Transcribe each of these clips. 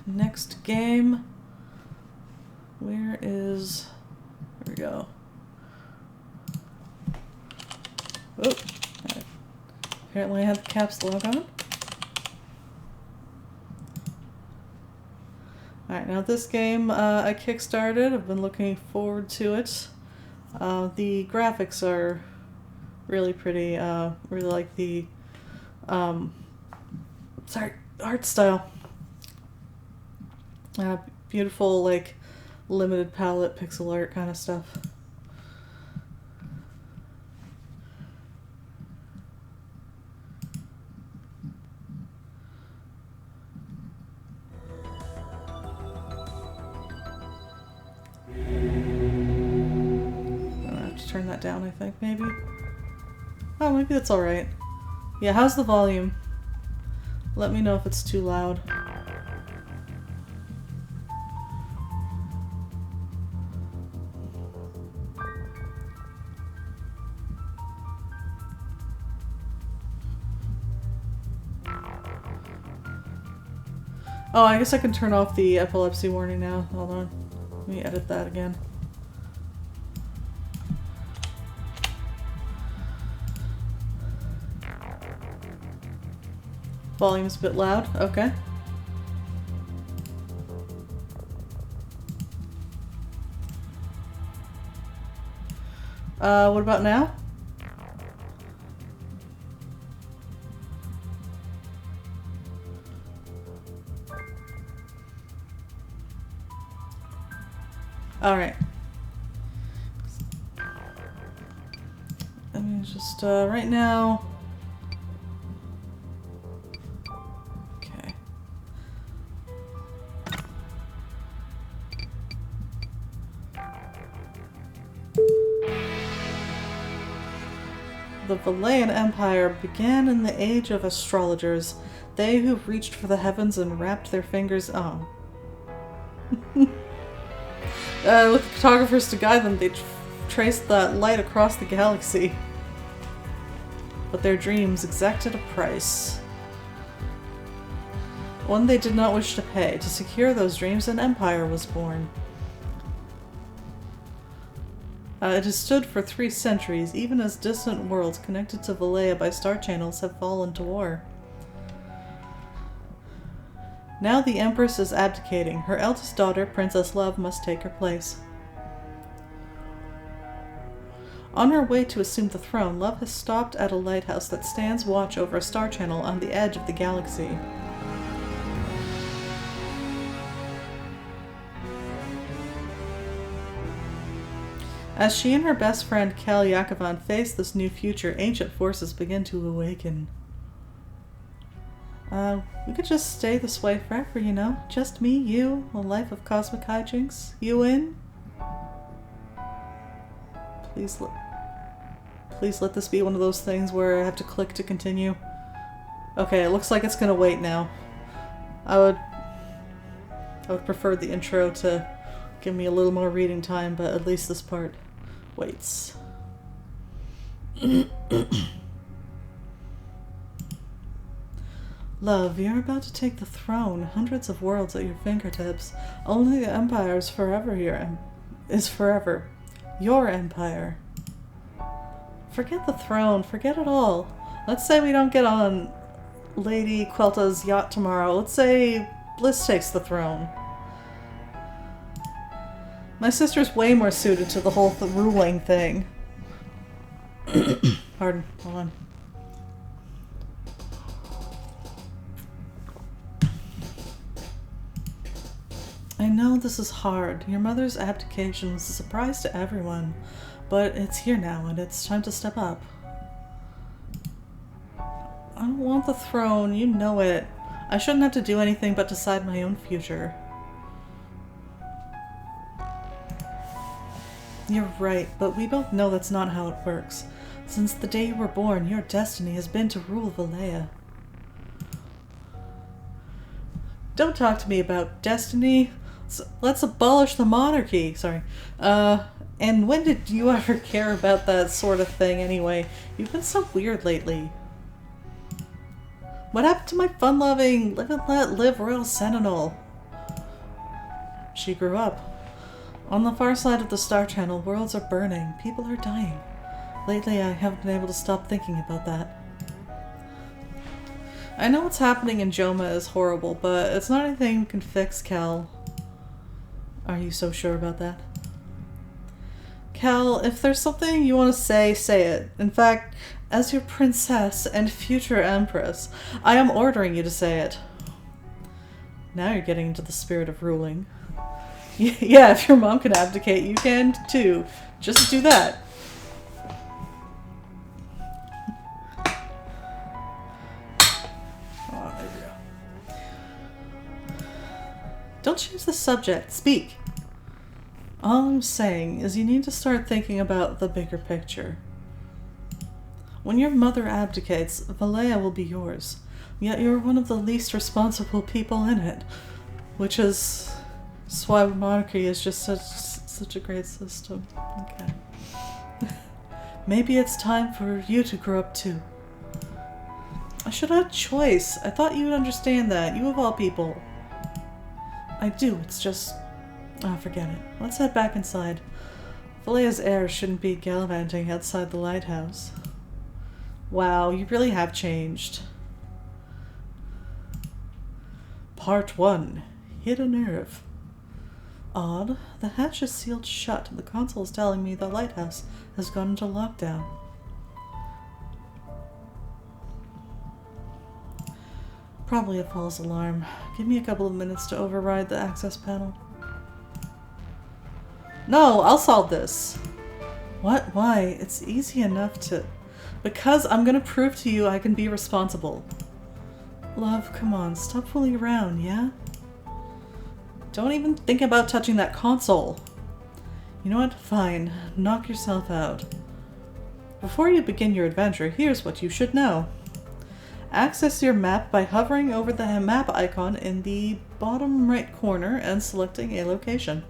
Next game. Where is... Here we go. Oh, apparently I have the caps lock on. Alright, now this game I kickstarted. I've been looking forward to it. The graphics are really pretty. Really like the art style. Beautiful, like, limited palette pixel art kind of stuff. Turn that down, I think, maybe. Oh, maybe that's alright. Yeah, how's the volume? Let me know if it's too loud. Oh, I guess I can turn off the epilepsy warning now. Hold on. Let me edit that again. Volume's a bit loud. Okay. What about now? Alright. Let me just, right now... Okay. The Valayan Empire began in the age of astrologers. They who reached for the heavens and wrapped their fingers... Oh. With cartographers to guide them, they traced that light across the galaxy. But their dreams exacted a price. One they did not wish to pay. To secure those dreams, an empire was born. It has stood for 3 centuries, even as distant worlds connected to Valaya by star channels have fallen to war. Now the Empress is abdicating. Her eldest daughter, Princess Love, must take her place. On her way to assume the throne, Love has stopped at a lighthouse that stands watch over a star channel on the edge of the galaxy. As she and her best friend, Cal Yakovan, face this new future, ancient forces begin to awaken. We could just stay this way forever, you know? Just me, you, a life of cosmic hijinks. You in? Please let this be one of those things where I have to click to continue. Okay, it looks like it's gonna wait now. I would prefer the intro to give me a little more reading time, but at least this part waits. Love, you're about to take the throne. Hundreds of worlds at your fingertips. Only the Empire is forever here. Is forever. Your empire. Forget the throne. Forget it all. Let's say we don't get on Lady Quelta's yacht tomorrow. Let's say Bliss takes the throne. My sister's way more suited to the whole ruling thing. Pardon. Hold on. I know this is hard. Your mother's abdication was a surprise to everyone, but it's here now and it's time to step up. I don't want the throne, you know it. I shouldn't have to do anything but decide my own future. You're right, but we both know that's not how it works. Since the day you were born, your destiny has been to rule Valaya. Don't talk to me about destiny. Let's abolish the monarchy. Sorry. And when did you ever care about that sort of thing anyway? You've been so weird lately. What happened to my fun-loving, live and let live Royal Sentinel? She grew up. On the far side of the Star Channel, worlds are burning. People are dying. Lately, I haven't been able to stop thinking about that. I know what's happening in Joma is horrible, but it's not anything we can fix, Kel. Are you so sure about that? Kel, if there's something you want to say, say it. In fact, as your princess and future empress, I am ordering you to say it. Now you're getting into the spirit of ruling. Yeah, if your mom can abdicate, you can too. Just do that. Oh, there we go. Don't change the subject. Speak. All I'm saying is you need to start thinking about the bigger picture. When your mother abdicates, Valea will be yours. Yet you're one of the least responsible people in it. Which is why monarchy is just such a great system. Okay. Maybe it's time for you to grow up too. I should have had choice. I thought you would understand that. You of all people. I do, it's just... oh, forget it. Let's head back inside. Valea's heir shouldn't be gallivanting outside the lighthouse. Wow, you really have changed. Part 1. Hit a nerve. Odd. The hatch is sealed shut. The console is telling me the lighthouse has gone into lockdown. Probably a false alarm. Give me a couple of minutes to override the access panel. No, I'll solve this. What? Why? It's easy enough to... Because I'm gonna prove to you I can be responsible. Love, come on, stop fooling around, yeah? Don't even think about touching that console. You know what? Fine. Knock yourself out. Before you begin your adventure, here's what you should know. Access your map by hovering over the map icon in the bottom right corner and selecting a location.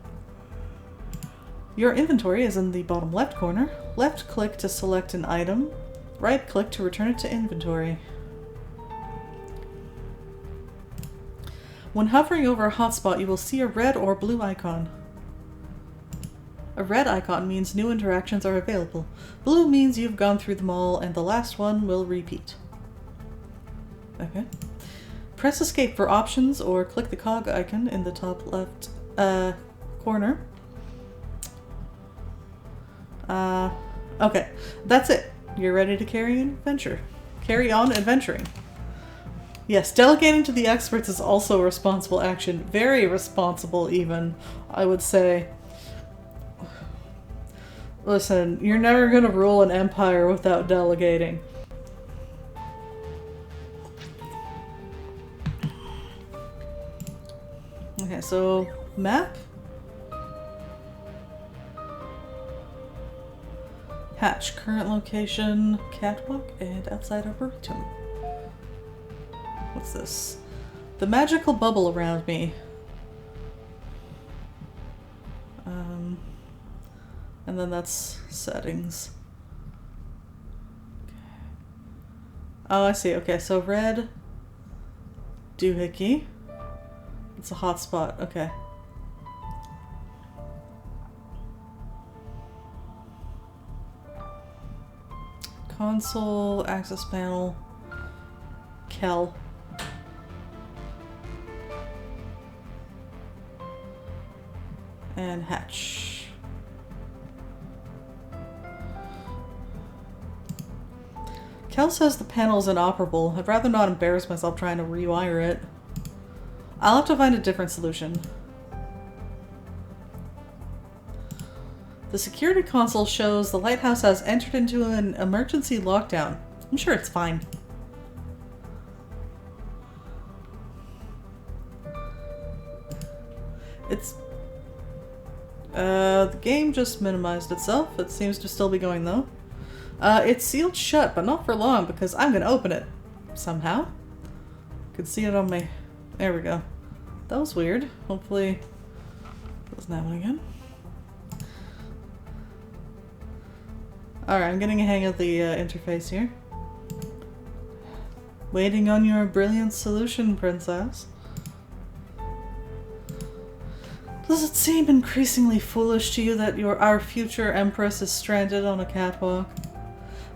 Your inventory is in the bottom left corner. Left click to select an item. Right click to return it to inventory. When hovering over a hotspot, you will see a red or blue icon. A red icon means new interactions are available. Blue means you've gone through them all and the last one will repeat. Okay. Press escape for options or click the cog icon in the top left corner. Okay, that's it. You're ready to carry on adventuring. Yes, delegating to the experts is also a responsible action. Very responsible, even, I would say. Listen, you're never gonna rule an empire without delegating. Okay, so, map? Hatch, current location, catwalk, and outside Arboretum. What's this? The magical bubble around me. And then that's settings. Okay. Oh, I see. Okay, so red doohickey. It's a hotspot. Okay. Console, access panel, Kel. And hatch. Kel says the panel is inoperable. I'd rather not embarrass myself trying to rewire it. I'll have to find a different solution. The security console shows the lighthouse has entered into an emergency lockdown. I'm sure it's fine. It's... the game just minimized itself. It seems to still be going though. It's sealed shut, but not for long because I'm gonna open it. Somehow. Could see it on my... There we go. That was weird. Hopefully it doesn't happen again. Alright, I'm getting a hang of the interface here. Waiting on your brilliant solution, princess. Does it seem increasingly foolish to you that our future empress is stranded on a catwalk,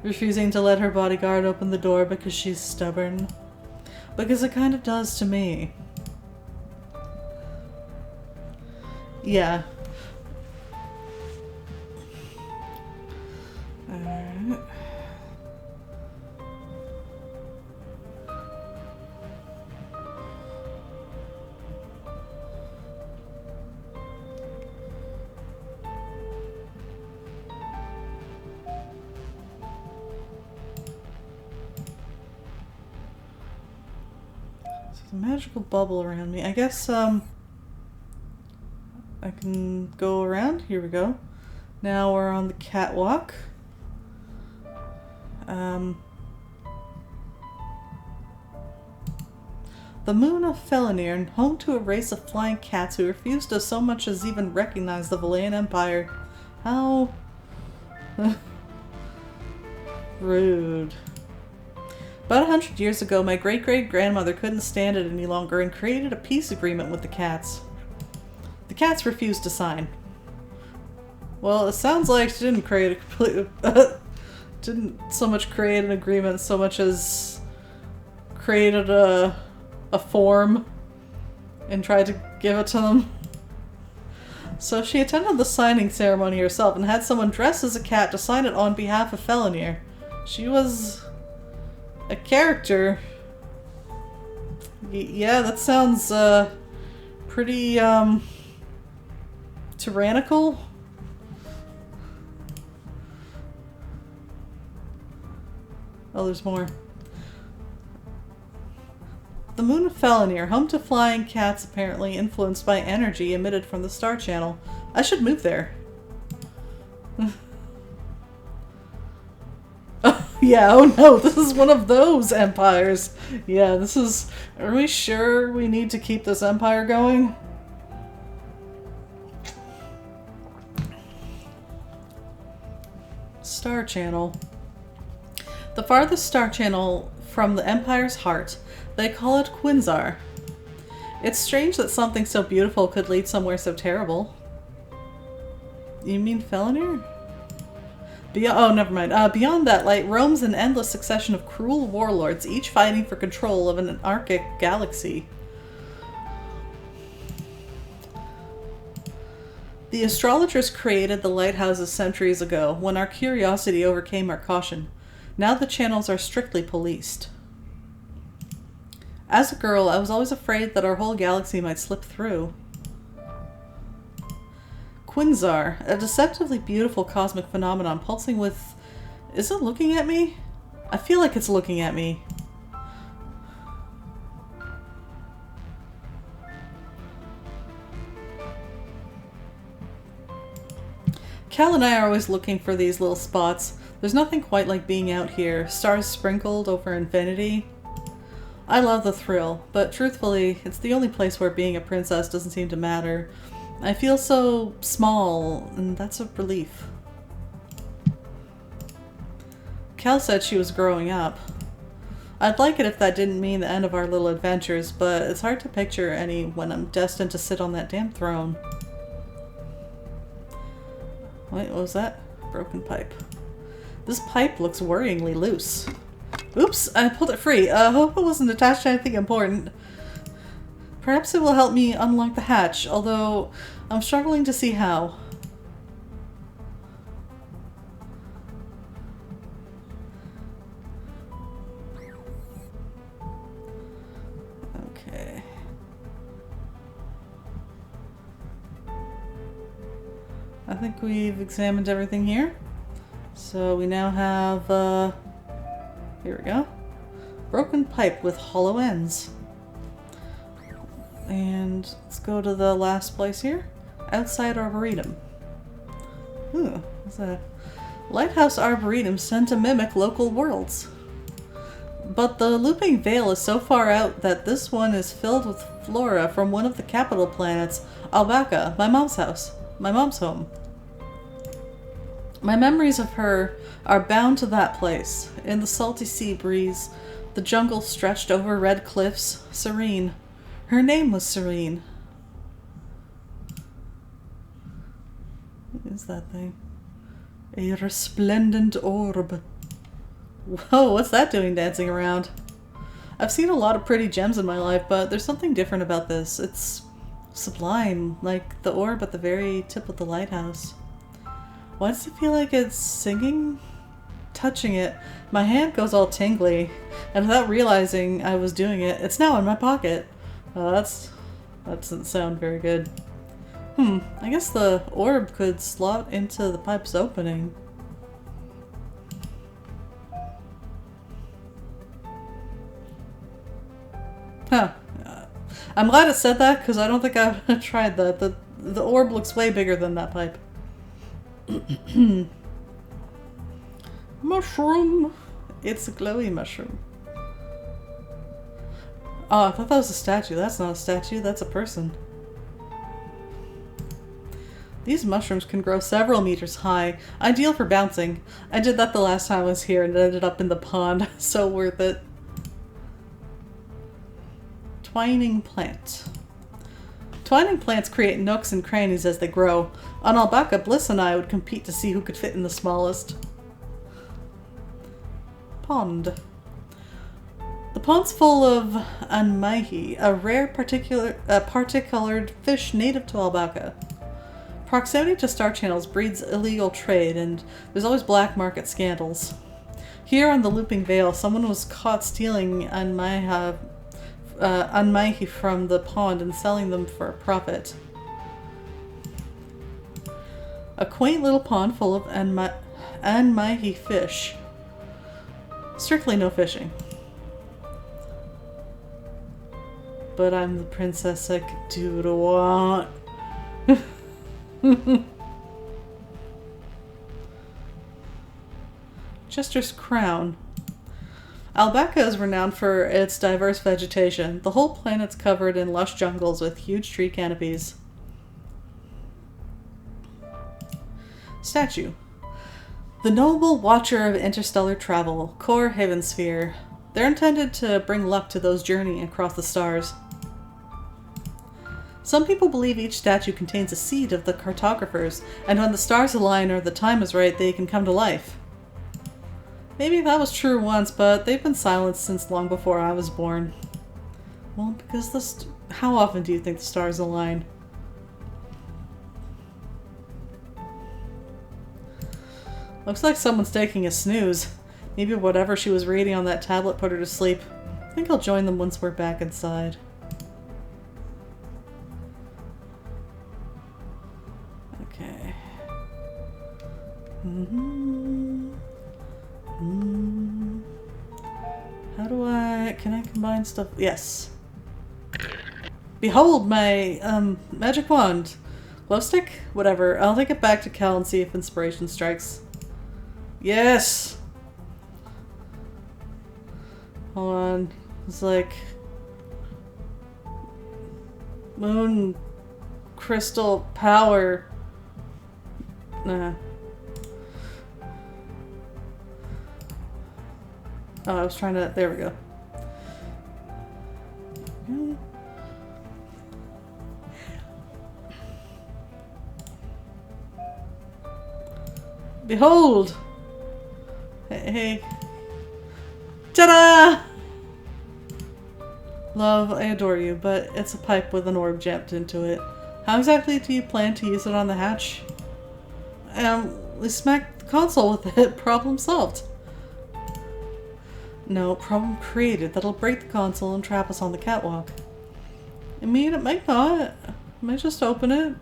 refusing to let her bodyguard open the door because she's stubborn? Because it kind of does to me. Yeah. Alright. There's a magical bubble around me. I guess, I can go around. Here we go. Now we're on the catwalk. The moon of Felinir, home to a race of flying cats who refuse to so much as even recognize the Valayan Empire. How rude. About 100 years ago, my great-great-grandmother couldn't stand it any longer and created a peace agreement with the cats. The cats refused to sign. Well, it sounds like she didn't create a complete... didn't so much create an agreement so much as created a form and tried to give it to them. So she attended the signing ceremony herself and had someone dressed as a cat to sign it on behalf of Felinir. She was a character. Yeah, that sounds pretty tyrannical. Oh, there's more. The moon of Felinir, home to flying cats apparently influenced by energy emitted from the star channel. I should move there. Oh, yeah, oh no, this is one of those empires. Yeah, this is... Are we sure we need to keep this empire going? Star channel. The farthest star channel from the Empire's heart. They call it Quinzar. It's strange that something so beautiful could lead somewhere so terrible. You mean Felinir? Oh, never mind. Beyond that light roams an endless succession of cruel warlords, each fighting for control of an anarchic galaxy. The astrologers created the lighthouses centuries ago, when our curiosity overcame our caution. Now the channels are strictly policed. As a girl, I was always afraid that our whole galaxy might slip through. Quinzar, a deceptively beautiful cosmic phenomenon pulsing with... Is it looking at me? I feel like it's looking at me. Cal and I are always looking for these little spots. There's nothing quite like being out here, stars sprinkled over infinity. I love the thrill, but truthfully, it's the only place where being a princess doesn't seem to matter. I feel so small, and that's a relief. Cal said she was growing up. I'd like it if that didn't mean the end of our little adventures, but it's hard to picture any when I'm destined to sit on that damn throne. Wait, what was that? Broken pipe. This pipe looks worryingly loose. Oops, I pulled it free. I hope it wasn't attached to anything important. Perhaps it will help me unlock the hatch, although I'm struggling to see how. Okay. I think we've examined everything here. So we now have, here we go. Broken pipe with hollow ends. And let's go to the last place here. Outside Arboretum. Ooh, what's that? Lighthouse Arboretums tend to mimic local worlds. But the Looping Veil is so far out that this one is filled with flora from one of the capital planets, Albaca, my mom's house. My mom's home. My memories of her are bound to that place. In the salty sea breeze, The jungle stretched over red cliffs, serene. Her name was Serene. What is that thing? A resplendent orb. Whoa, what's that doing dancing around? I've seen a lot of pretty gems in my life, but there's something different about this. It's sublime, like the orb at the very tip of the lighthouse. Why does it feel like it's singing? Touching it, my hand goes all tingly, and without realizing I was doing it, it's now in my pocket. That doesn't sound very good. I guess the orb could slot into the pipe's opening. Huh. I'm glad it said that, because I don't think I've tried that. The orb looks way bigger than that pipe. Mushroom! It's a glowy mushroom. Oh, I thought that was a statue. That's not a statue, that's a person. These mushrooms can grow several meters high, ideal for bouncing. I did that the last time I was here and ended up in the pond. So worth it. Twining plant. Twining plants create nooks and crannies as they grow. On Albaca, Bliss and I would compete to see who could fit in the smallest. Pond. The pond's full of anmaihi, a rare particolored fish native to Albaca. Proximity to star channels breeds illegal trade, and there's always black market scandals. Here on the Looping Vale, someone was caught stealing anmaihi from the pond and selling them for a profit. A quaint little pond full of anmaihi fish. Strictly no fishing. But I'm the princess I could do what I want. Chester's Crown. Albaca is renowned for its diverse vegetation. The whole planet's covered in lush jungles with huge tree canopies. Statue. The noble watcher of interstellar travel, Core Havensphere. They're intended to bring luck to those journeying across the stars. Some people believe each statue contains a seed of the cartographers, and when the stars align or the time is right, they can come to life. Maybe that was true once, but they've been silent since long before I was born. Well, because how often do you think the stars align? Looks like someone's taking a snooze. Maybe whatever she was reading on that tablet put her to sleep. I think I'll join them once we're back inside. Okay. How do can I combine stuff? Yes. Behold my, magic wand. Glow stick? Whatever. I'll take it back to Cal and see if inspiration strikes. Yes! Hold on. It's like... Moon... Crystal power... Nah. Oh, I was trying to... There we go. Behold! Hey. Ta-da! Love, I adore you, but it's a pipe with an orb jammed into it. How exactly do you plan to use it on the hatch? We smacked the console with it. Problem solved. No, problem created. That'll break the console and trap us on the catwalk. I mean, it might not. I might just open it.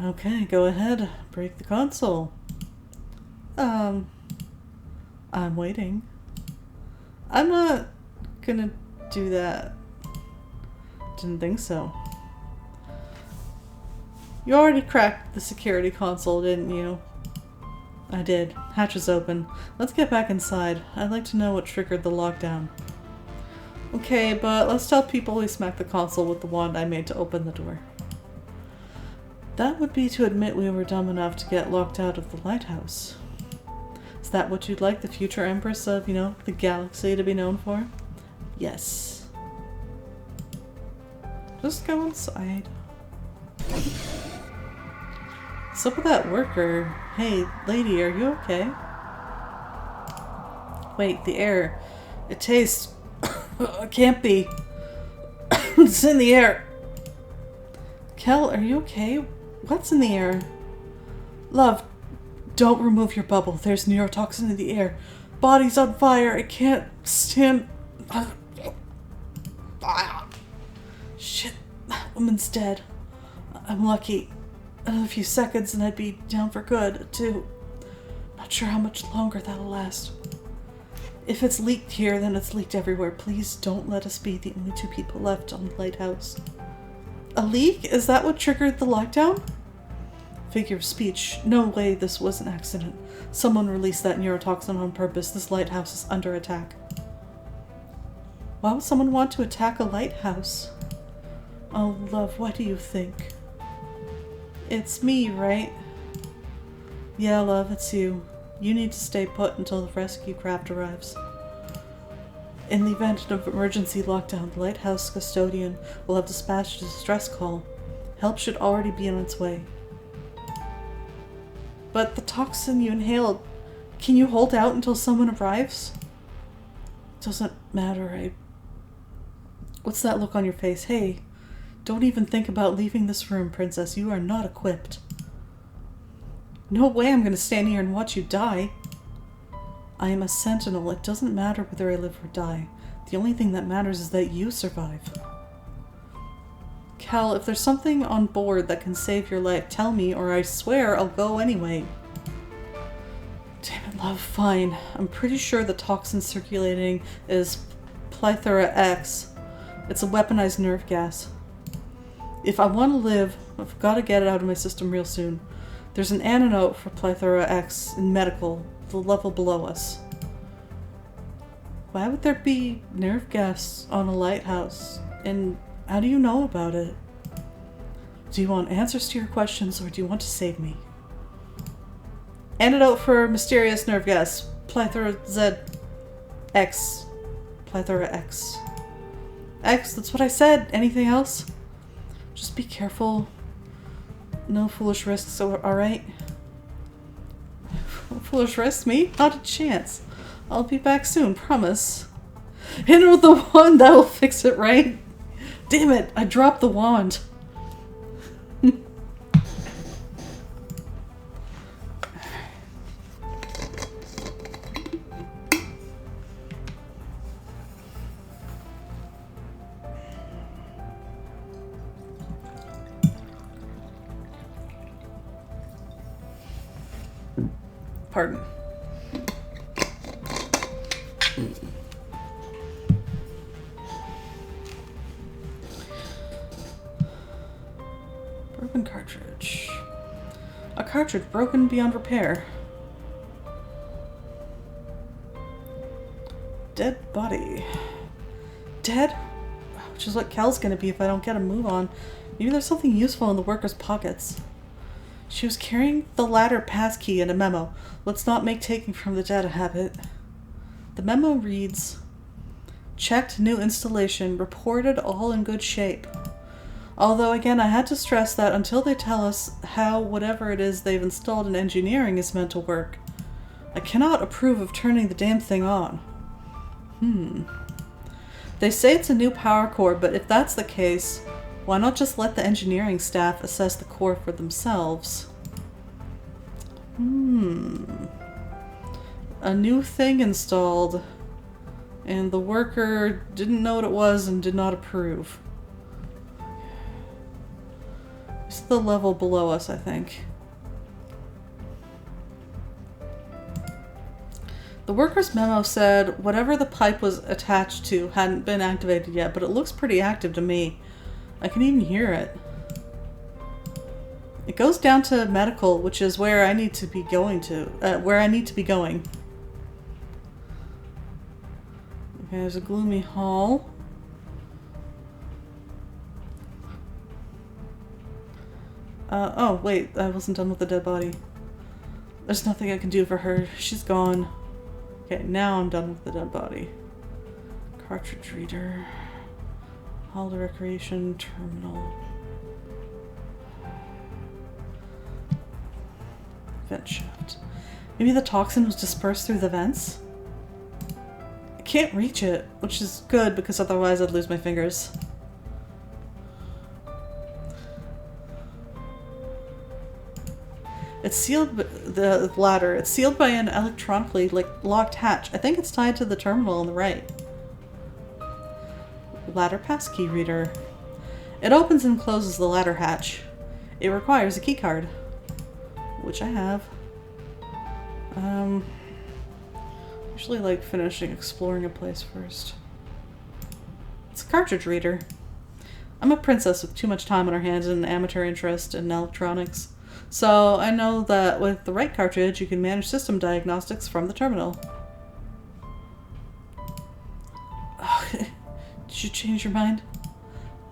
Okay, go ahead. Break the console. I'm waiting. I'm not gonna do that. Didn't think so. You already cracked the security console, didn't you? I did. Hatch is open. Let's get back inside. I'd like to know what triggered the lockdown. Okay, but let's tell people we smacked the console with the wand I made to open the door. That would be to admit we were dumb enough to get locked out of the lighthouse. Is that what you'd like the future empress of, you know, the galaxy to be known for? Yes. Just go inside. What's up with that worker? Hey, lady, are you okay? Wait, the air. It tastes... It can't be. It's in the air. Kel, are you okay? What's in the air? Love, don't remove your bubble. There's neurotoxin in the air. Body's on fire. I can't stand... Shit, that woman's dead. I'm lucky. Another few seconds and I'd be down for good, too. Not sure how much longer that'll last. If it's leaked here, then it's leaked everywhere. Please don't let us be the only 2 people left on the lighthouse. A leak? Is that what triggered the lockdown? Figure of speech. No way this was an accident. Someone released that neurotoxin on purpose. This lighthouse is under attack. Why would someone want to attack a lighthouse? Oh, love, what do you think? It's me, right? Yeah, love, it's you. You need to stay put until the rescue craft arrives. In the event of emergency lockdown, the lighthouse custodian will have dispatched a distress call. Help should already be on its way. But the toxin you inhaled, can you hold out until someone arrives? Doesn't matter, What's that look on your face? Hey, don't even think about leaving this room, princess. You are not equipped. No way I'm going to stand here and watch you die. I am a sentinel. It doesn't matter whether I live or die. The only thing that matters is that you survive. Cal, if there's something on board that can save your life, tell me, or I swear I'll go anyway. Damn it, love. Fine. I'm pretty sure the toxin circulating is Plethora X. It's a weaponized nerve gas. If I want to live, I've got to get it out of my system real soon. There's an antidote for Plethora X in medical, the level below us. Why would there be nerve gas on a lighthouse? And how do you know about it? Do you want answers to your questions, or do you want to save me? Antidote for mysterious nerve gas. Plethora Z X. Plethora X. X, that's what I said. Anything else? Just be careful. No foolish risks, alright? Foolish risks? Me? Not a chance. I'll be back soon, promise. Hit her with the wand, that'll fix it, right? Damn it, I dropped the wand. Pardon. Broken cartridge. A cartridge broken beyond repair. Dead body. Dead? Which is what Kel's gonna be if I don't get a move on. Maybe there's something useful in the worker's pockets. She was carrying the ladder passkey and a memo. Let's not make taking from the dead a habit. The memo reads, checked new installation, reported all in good shape. Although again, I had to stress that until they tell us how whatever it is they've installed in engineering is meant to work, I cannot approve of turning the damn thing on. They say it's a new power core, but if that's the case, why not just let the engineering staff assess the core for themselves? A new thing installed, and the worker didn't know what it was and did not approve. It's the level below us, I think. The worker's memo said whatever the pipe was attached to hadn't been activated yet, but it looks pretty active to me. I can even hear it. It goes down to medical, which is where I need to be going to. Where I need to be going. Okay, there's a gloomy hall. Oh, wait, I wasn't done with the dead body. There's nothing I can do for her. She's gone. Okay, now I'm done with the dead body. Cartridge reader. Hall to recreation terminal. Vent shaft. Maybe the toxin was dispersed through the vents? I can't reach it, which is good because otherwise I'd lose my fingers. It's sealed, the ladder. It's sealed by an electronically locked hatch. I think it's tied to the terminal on the right. Ladder passkey reader. It opens and closes the ladder hatch. It requires a keycard, which I have. Usually like finishing exploring a place first. It's a cartridge reader. I'm a princess with too much time on her hands and an amateur interest in electronics. So I know that with the right cartridge, you can manage system diagnostics from the terminal. Oh, did you change your mind?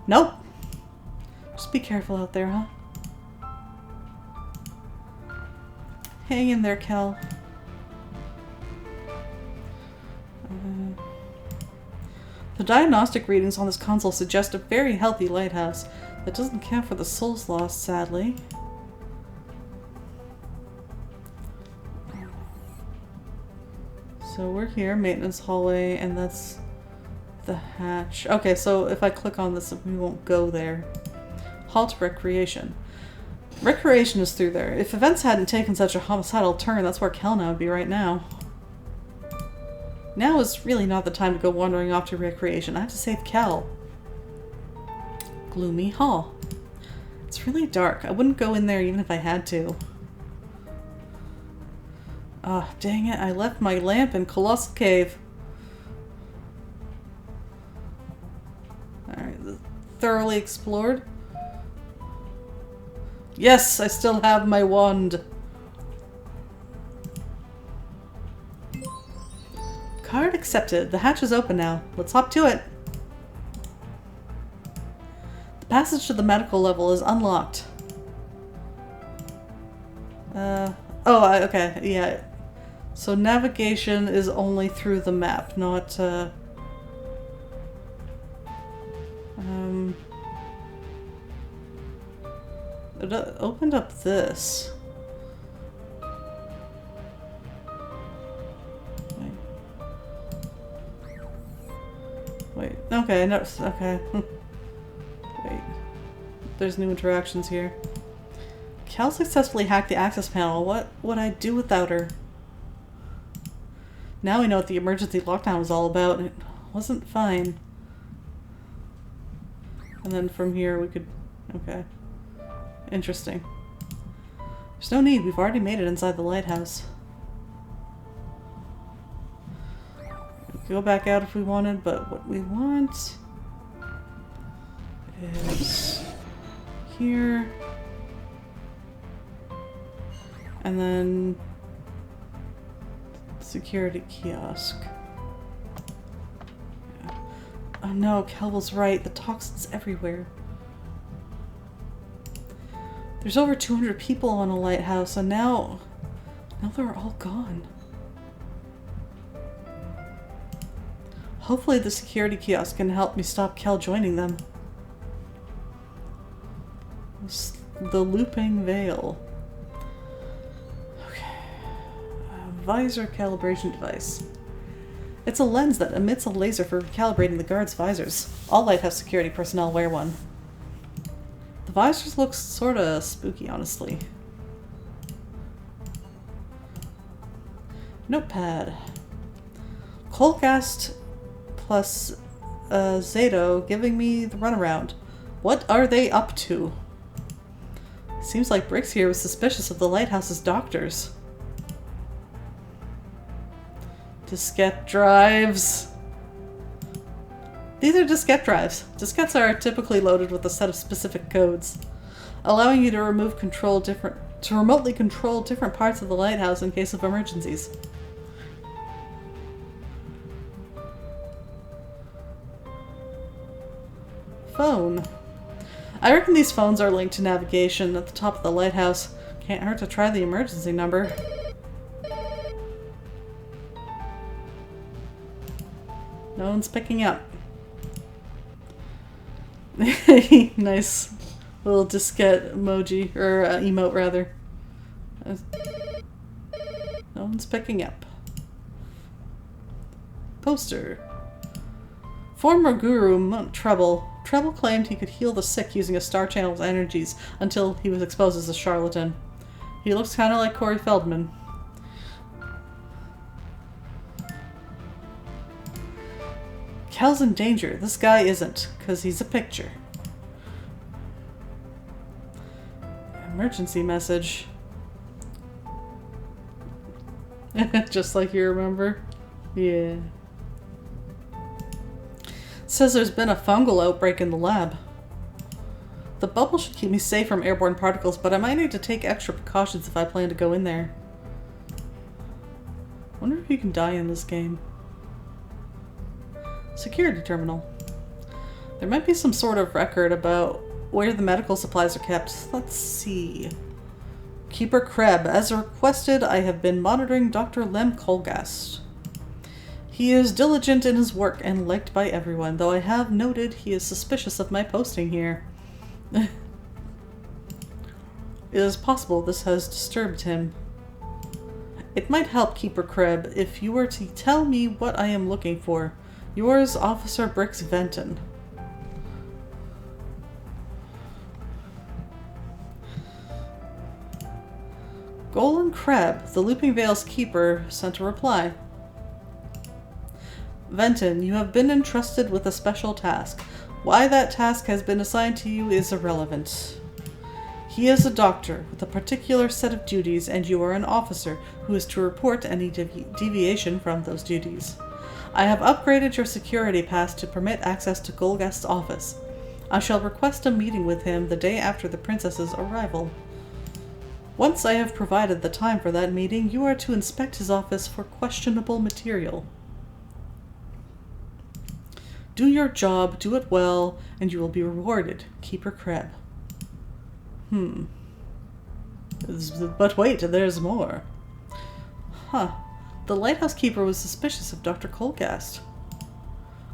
Nope. Just be careful out there, huh? Hang in there, Kel. The diagnostic readings on this console suggest a very healthy lighthouse. That doesn't count for the souls lost, sadly. So we're here, maintenance hallway, and that's the hatch. Okay, so if I click on this, we won't go there. Hall to recreation. Recreation is through there. If events hadn't taken such a homicidal turn, that's where Kel now would be right now. Now is really not the time to go wandering off to recreation. I have to save Kel. Gloomy hall. It's really dark. I wouldn't go in there even if I had to. Ah, oh, dang it. I left my lamp in Colossal Cave. Alright, thoroughly explored. Yes, I still have my wand. Card accepted. The hatch is open now. Let's hop to it. The passage to the medical level is unlocked. Okay, yeah. So navigation is only through the map, not, it opened up this. Wait. Okay, no, okay. Wait. There's new interactions here. Kel successfully hacked the access panel. What would I do without her? Now we know what the emergency lockdown was all about, and it wasn't fine. And then from here we could... Okay. Interesting. There's no need. We've already made it inside the lighthouse. We could go back out if we wanted, but what we want is here. And then security kiosk. Yeah. Oh no, Kel was right. The toxin's everywhere. There's over 200 people on a lighthouse, and now they're all gone. Hopefully the security kiosk can help me stop Kel joining them. The looping veil. Okay. Visor calibration device. It's a lens that emits a laser for recalibrating the guards' visors. All lighthouse security personnel wear one. The visors look sorta spooky, honestly. Notepad. Colgast plus Zato giving me the runaround. What are they up to? Seems like Briggs here was suspicious of the lighthouse's doctors. Diskette drives. These are diskette drives. Diskettes are typically loaded with a set of specific codes, allowing you to remotely control different parts of the lighthouse in case of emergencies. Phone. I reckon these phones are linked to navigation at the top of the lighthouse. Can't hurt to try the emergency number. No one's picking up. Nice little diskette emoji, or emote rather. No one's picking up. Poster. Former guru Treble. Treble claimed he could heal the sick using a star channel's energies until he was exposed as a charlatan. He looks kind of like Corey Feldman. Cal's in danger. This guy isn't, because he's a picture. Emergency message. Just like you remember? Yeah. Says there's been a fungal outbreak in the lab. The bubble should keep me safe from airborne particles, but I might need to take extra precautions if I plan to go in there. Wonder if you can die in this game. Security terminal. There might be some sort of record about where the medical supplies are kept. Let's see. Keeper Kreb. As requested, I have been monitoring Dr. Lem Colgast. He is diligent in his work and liked by everyone, though I have noted he is suspicious of my posting here. It is possible this has disturbed him. It might help, Keeper Kreb, if you were to tell me what I am looking for. Yours, Officer Brix Venton. Golan Kreb, the Looping Veil's keeper, sent a reply. Venton, you have been entrusted with a special task. Why that task has been assigned to you is irrelevant. He is a doctor with a particular set of duties, and you are an officer who is to report any deviation from those duties. I have upgraded your security pass to permit access to Golgast's office. I shall request a meeting with him the day after the princess's arrival. Once I have provided the time for that meeting, you are to inspect his office for questionable material. Do your job, do it well, and you will be rewarded. Keeper Kreb. But wait, there's more. Huh. The lighthouse keeper was suspicious of Dr. Colgast.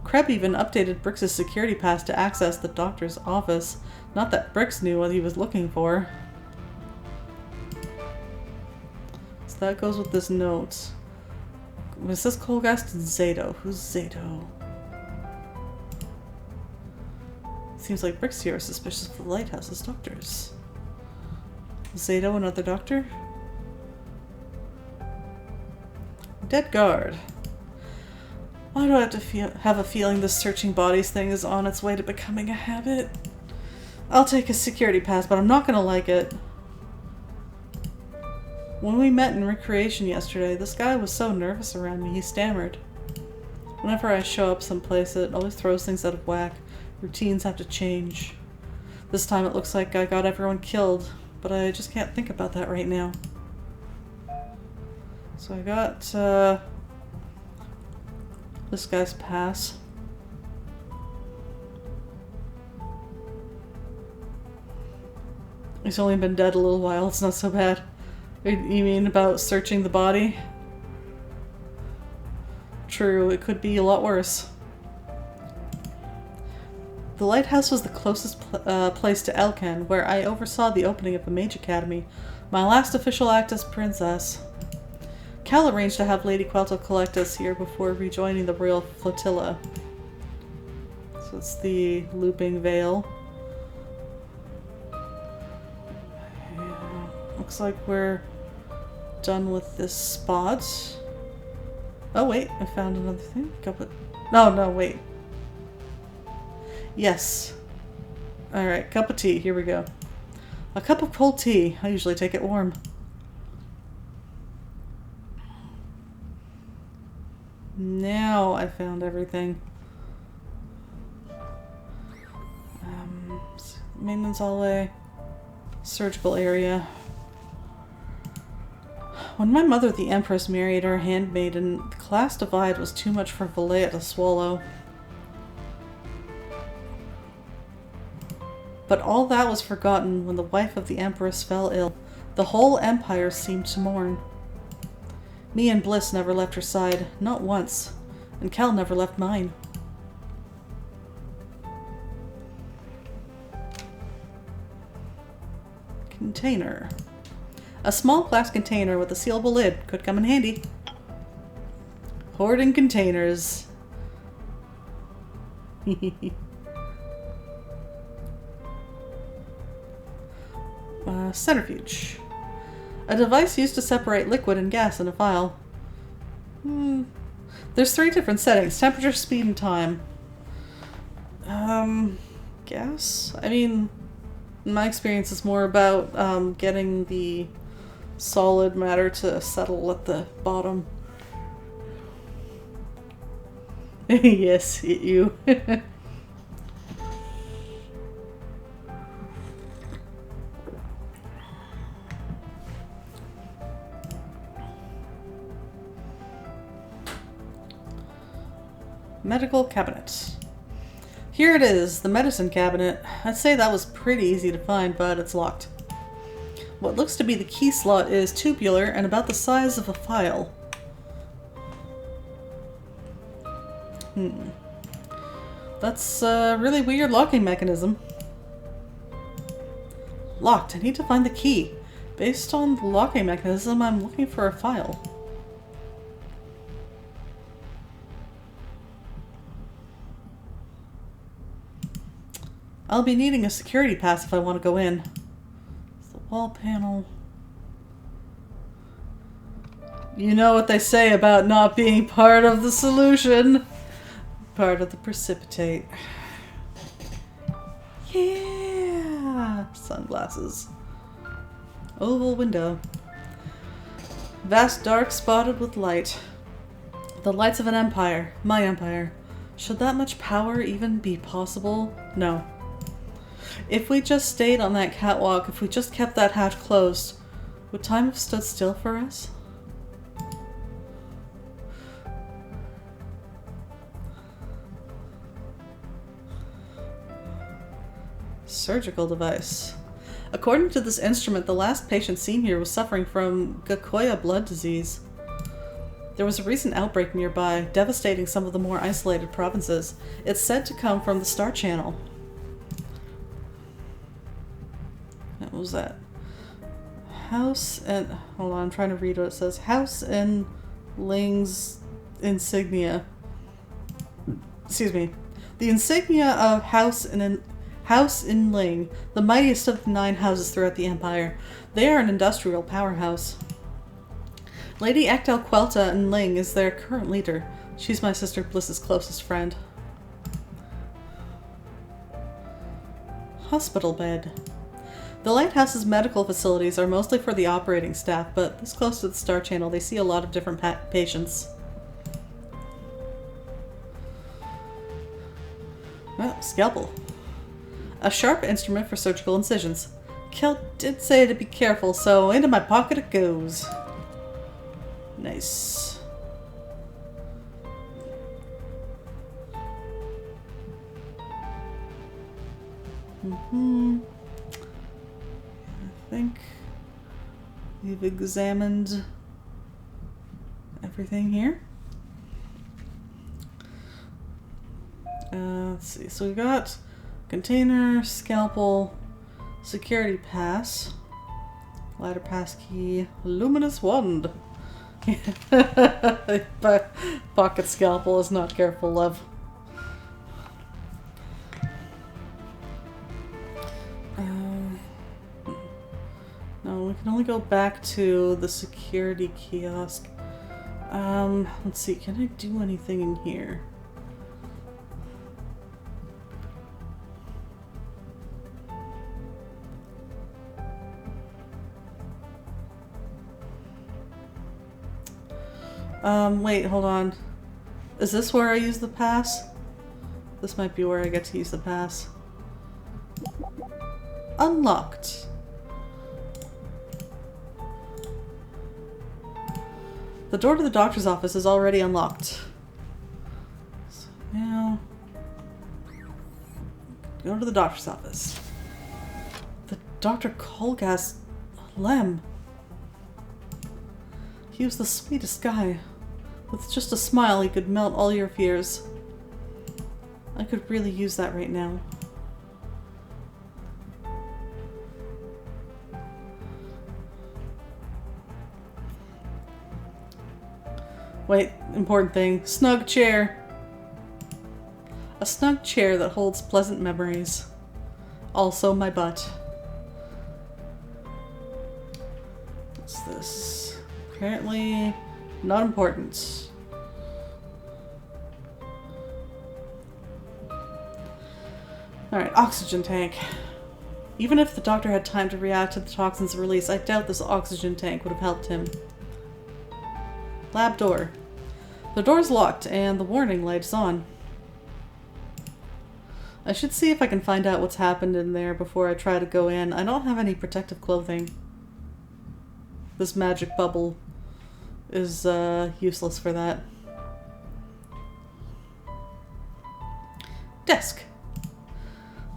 Kreb even updated Brix's security pass to access the doctor's office. Not that Brix knew what he was looking for. So that goes with this note. It says Colgast and Zato. Who's Zato? Seems like Brix here is suspicious of the lighthouse's doctors. Zato another doctor? Dead guard. Why do I have to have a feeling this searching bodies thing is on its way to becoming a habit? I'll take his security pass, but I'm not gonna like it. When we met in recreation yesterday, this guy was so nervous around me, he stammered. Whenever I show up someplace, it always throws things out of whack. Routines have to change. This time it looks like I got everyone killed, but I just can't think about that right now. So I got this guy's pass. He's only been dead a little while, it's not so bad. You mean about searching the body? True, it could be a lot worse. The lighthouse was the closest place to Elkan, where I oversaw the opening of the Mage Academy, my last official act as princess. Cal arranged to have Lady Quelto collect us here before rejoining the Royal Flotilla. So it's the Looping Veil. Yeah, looks like we're done with this spot. Oh wait, I found another thing. No, wait. Yes. Alright, cup of tea. Here we go. A cup of cold tea. I usually take it warm. Now I found everything. Maintenance hallway. Surgical area. When my mother, the Empress, married her handmaiden, the class divide was too much for Valea to swallow. But all that was forgotten when the wife of the Empress fell ill. The whole empire seemed to mourn. Me and Bliss never left her side, not once. And Kel never left mine. Container. A small glass container with a sealable lid could come in handy. Hoarding containers. Centrifuge. A device used to separate liquid and gas in a vial. There's 3 different settings. Temperature, speed, and time. Gas? I mean, in my experience, it's more about getting the solid matter to settle at the bottom. Yes, you. Medical cabinet. Here it is, the medicine cabinet. I'd say that was pretty easy to find, but it's locked. What looks to be the key slot is tubular and about the size of a file. That's a really weird locking mechanism. Locked. I need to find the key. Based on the locking mechanism, I'm looking for a file. I'll be needing a security pass if I want to go in. It's the wall panel. You know what they say about not being part of the solution. Part of the precipitate. Yeah! Sunglasses. Oval window. Vast dark spotted with light. The lights of an empire. My empire. Should that much power even be possible? No. If we just stayed on that catwalk, if we just kept that hatch closed, would time have stood still for us? Surgical device. According to this instrument, the last patient seen here was suffering from Gakoya blood disease. There was a recent outbreak nearby, devastating some of the more isolated provinces. It's said to come from the Star Channel. What was that? House and... Hold on, I'm trying to read what it says. House and Ling's insignia. Excuse me. The insignia of House in Ling, the mightiest of the 9 houses throughout the Empire. They are an industrial powerhouse. Lady Ektel Quelta in Ling is their current leader. She's my sister Bliss's closest friend. Hospital bed. The Lighthouse's medical facilities are mostly for the operating staff, but this close to the Star Channel, they see a lot of different patients. Oh, scalpel. A sharp instrument for surgical incisions. Kel did say to be careful, so into my pocket it goes. Nice. I think we've examined everything here. Let's see. So we got container, scalpel, security pass, ladder pass key, luminous wand. Pocket scalpel is not careful of. No, we can only go back to the security kiosk. Let's see, can I do anything in here? Wait, hold on. Is this where I use the pass? This might be where I get to use the pass. Unlocked. The door to the doctor's office is already unlocked. So now... go to the doctor's office. The Dr. Kolgas Lem. He was the sweetest guy. With just a smile, he could melt all your fears. I could really use that right now. Wait, important thing. Snug chair. A snug chair that holds pleasant memories. Also my butt. What's this? Apparently not important. Alright, oxygen tank. Even if the doctor had time to react to the toxin's release, I doubt this oxygen tank would have helped him. Lab door. The door's locked and the warning light is on. I should see if I can find out what's happened in there before I try to go in. I don't have any protective clothing. This magic bubble is useless for that. Desk.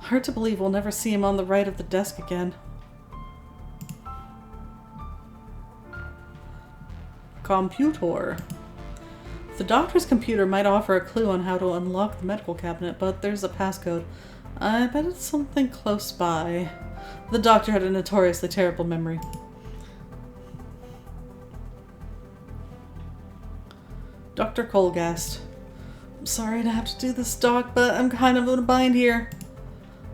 Hard to believe we'll never see him on the right of the desk again. Computer. The doctor's computer might offer a clue on how to unlock the medical cabinet, but there's a passcode. I bet it's something close by. The doctor had a notoriously terrible memory. Dr. Colgast. I'm sorry to have to do this, Doc, but I'm kind of in a bind here.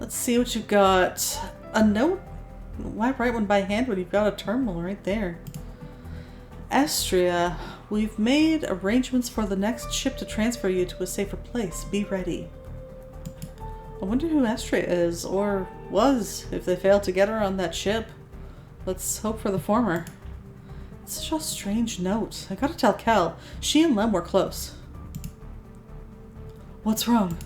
Let's see what you've got. A note? Why write one by hand when you've got a terminal right there? Astria, we've made arrangements for the next ship to transfer you to a safer place. Be ready. I wonder who Astria is, or was, if they failed to get her on that ship. Let's hope for the former. It's such a strange note. I gotta tell Cal. She and Lem were close. What's wrong?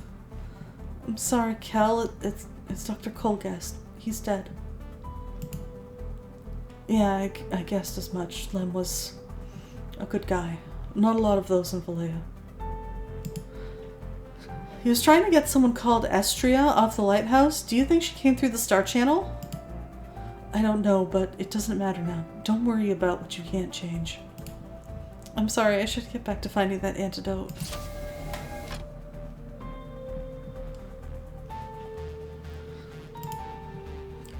I'm sorry, Cal. It's Dr. Colgast. He's dead. Yeah, I guessed as much. Lem was a good guy. Not a lot of those in Vallejo. He was trying to get someone called Astria off the lighthouse. Do you think she came through the Star Channel? I don't know, but it doesn't matter now. Don't worry about what you can't change. I'm sorry, I should get back to finding that antidote.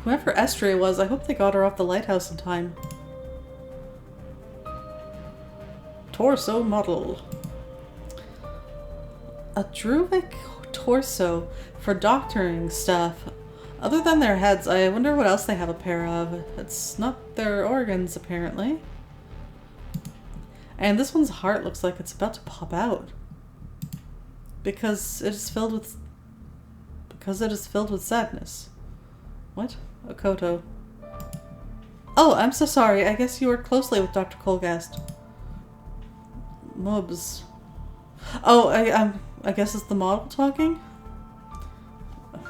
Whoever Astria was, I hope they got her off the lighthouse in time. Torso model. A Druidic torso for doctoring stuff. Other than their heads, I wonder what else they have a pair of. It's not their organs, apparently. And this one's heart looks like it's about to pop out. Because it is filled with... sadness. What? Okoto. Oh, I'm so sorry. I guess you work closely with Dr. Colgast. Mubs. Oh, I guess it's the model talking?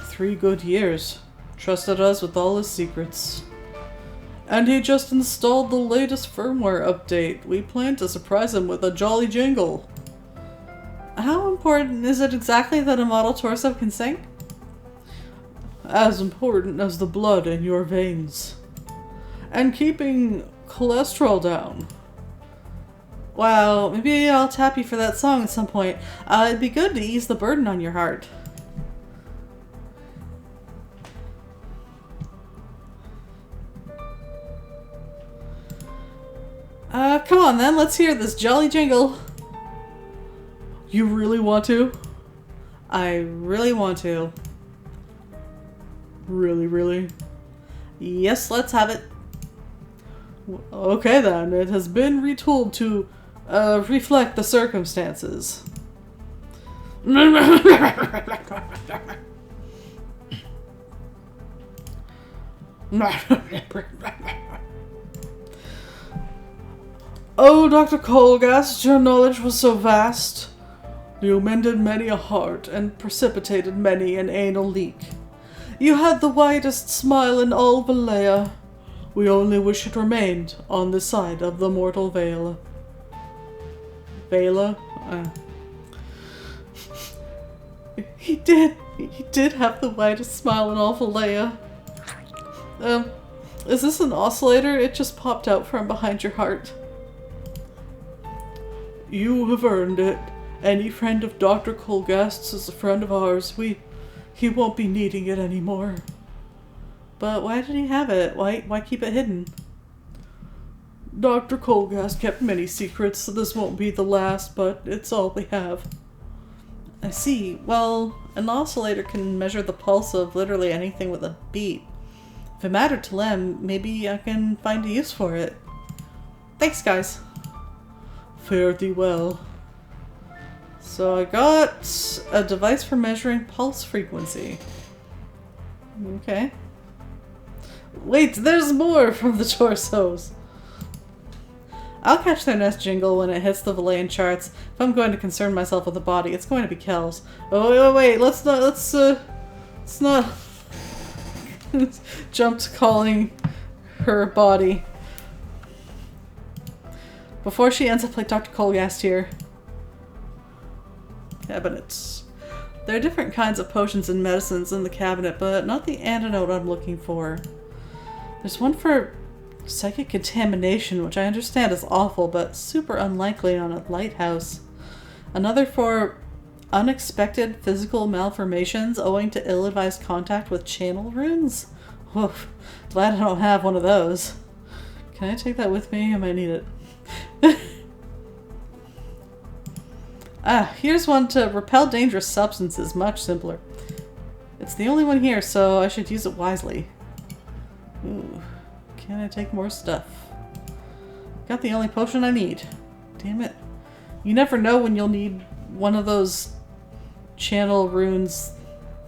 3 good years. Trusted us with all his secrets. And he just installed the latest firmware update. We plan to surprise him with a jolly jingle. How important is it exactly that a model torso can sing? As important as the blood in your veins. And keeping cholesterol down. Wow, maybe I'll tap you for that song at some point. It'd be good to ease the burden on your heart. Come on then, let's hear this jolly jingle. You really want to? I really want to. Really, really? Yes, let's have it. Okay then, it has been retooled to reflect the circumstances. Oh, Dr. Colgast, your knowledge was so vast. You mended many a heart and precipitated many an anal leak. You had the widest smile in all Vallejo. We only wish it remained on this side of the mortal veil. Vela? He did have the widest smile in all Vallejo. Is this an oscillator? It just popped out from behind your heart. You have earned it. Any friend of Dr. Colgast's is a friend of ours. He won't be needing it anymore. But why did he have it? Why keep it hidden? Dr. Colgast kept many secrets, so this won't be the last, but it's all we have. I see. Well, an oscillator can measure the pulse of literally anything with a beat. If it mattered to Lem, maybe I can find a use for it. Thanks, guys. Fare thee well. So I got a device for measuring pulse frequency. Okay. Wait, there's more from the torsos. I'll catch their nest jingle when it hits the Valayan charts. If I'm going to concern myself with the body, it's going to be Kel's. Oh, wait, let's not jump to calling her body. Before she ends up like Dr. Colgast here. Cabinets. There are different kinds of potions and medicines in the cabinet, but not the antidote I'm looking for. There's one for psychic contamination, which I understand is awful, but super unlikely on a lighthouse. Another for unexpected physical malformations owing to ill-advised contact with channel runes? Oof, glad I don't have one of those. Can I take that with me? I might need it. Here's one to repel dangerous substances. Much simpler. It's the only one here, so I should use it wisely. Ooh. Can I take more stuff? Got the only potion I need. Damn it. You never know when you'll need one of those channel runes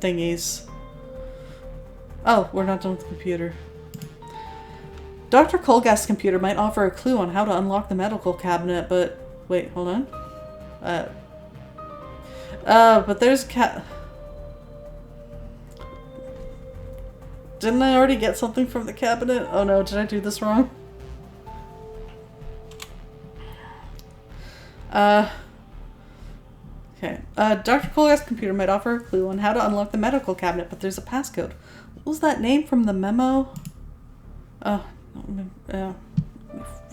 thingies. Oh, we're not done with the computer. Dr. Colgast's computer might offer a clue on how to unlock the medical cabinet, but... Wait, hold on. But there's Didn't I already get something from the cabinet? Oh no, did I do this wrong? Okay. Dr. Colgast's computer might offer a clue on how to unlock the medical cabinet, but there's a passcode. What was that name from the memo? Oh, let me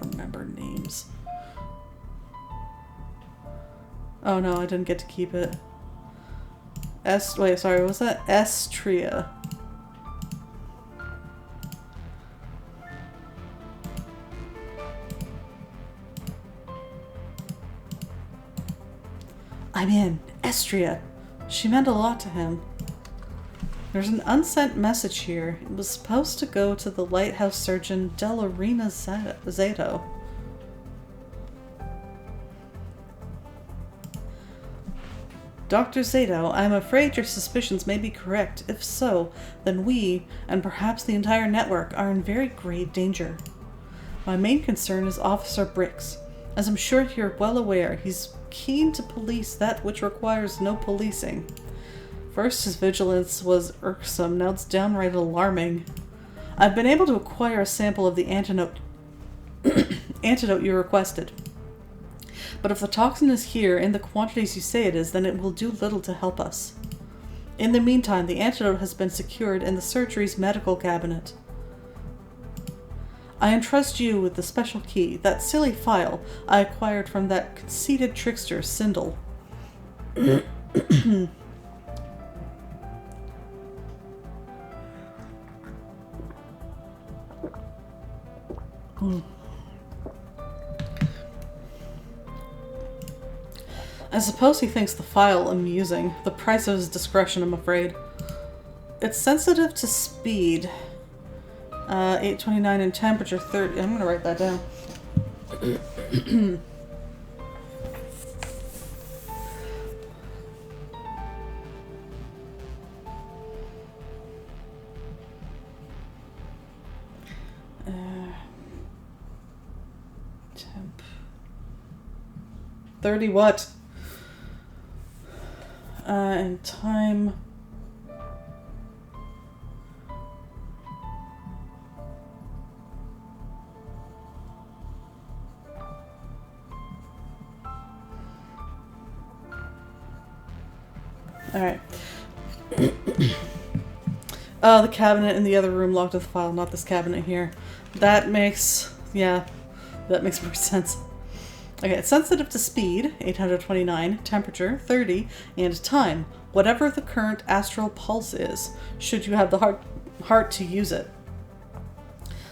remember names. Oh no, I didn't get to keep it. Wait, sorry, was that Estria? I'm in. Estria. She meant a lot to him. There's an unsent message here. It was supposed to go to the lighthouse surgeon Delarina Zato. Dr. Zato, I'm afraid your suspicions may be correct. If so, then we, and perhaps the entire network, are in very grave danger. My main concern is Officer Brix. As I'm sure you're well aware, he's keen to police that which requires no policing. First, his vigilance was irksome, now it's downright alarming. I've been able to acquire a sample of the antidote you requested. But if the toxin is here in the quantities you say it is, then it will do little to help us. In the meantime, the antidote has been secured in the surgery's medical cabinet. I entrust you with the special key, that silly file I acquired from that conceited trickster, Sindel. I suppose he thinks the file amusing. The price of his discretion, I'm afraid. It's sensitive to speed. 829 and temperature 30. I'm gonna write that down. Temp 30 what? And time. Alright. The cabinet in the other room locked with the file, not this cabinet here. That makes... yeah, that makes more sense. Okay, it's sensitive to speed, 829, temperature, 30, and time, whatever the current astral pulse is, should you have the heart to use it.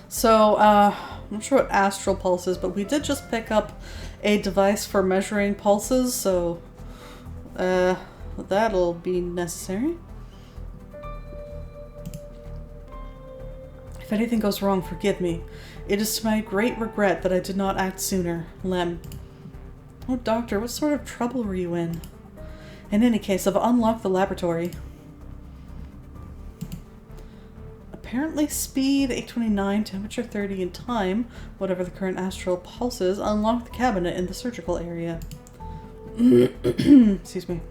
So, I'm not sure what astral pulse is, but we did just pick up a device for measuring pulses, so that'll be necessary. If anything goes wrong, forgive me. It is to my great regret that I did not act sooner. Lem. Oh, Doctor, what sort of trouble were you in? In any case, I've unlocked the laboratory. Apparently speed, 829, temperature 30, and time, whatever the current astral pulse is, unlock the cabinet in the surgical area. Excuse me.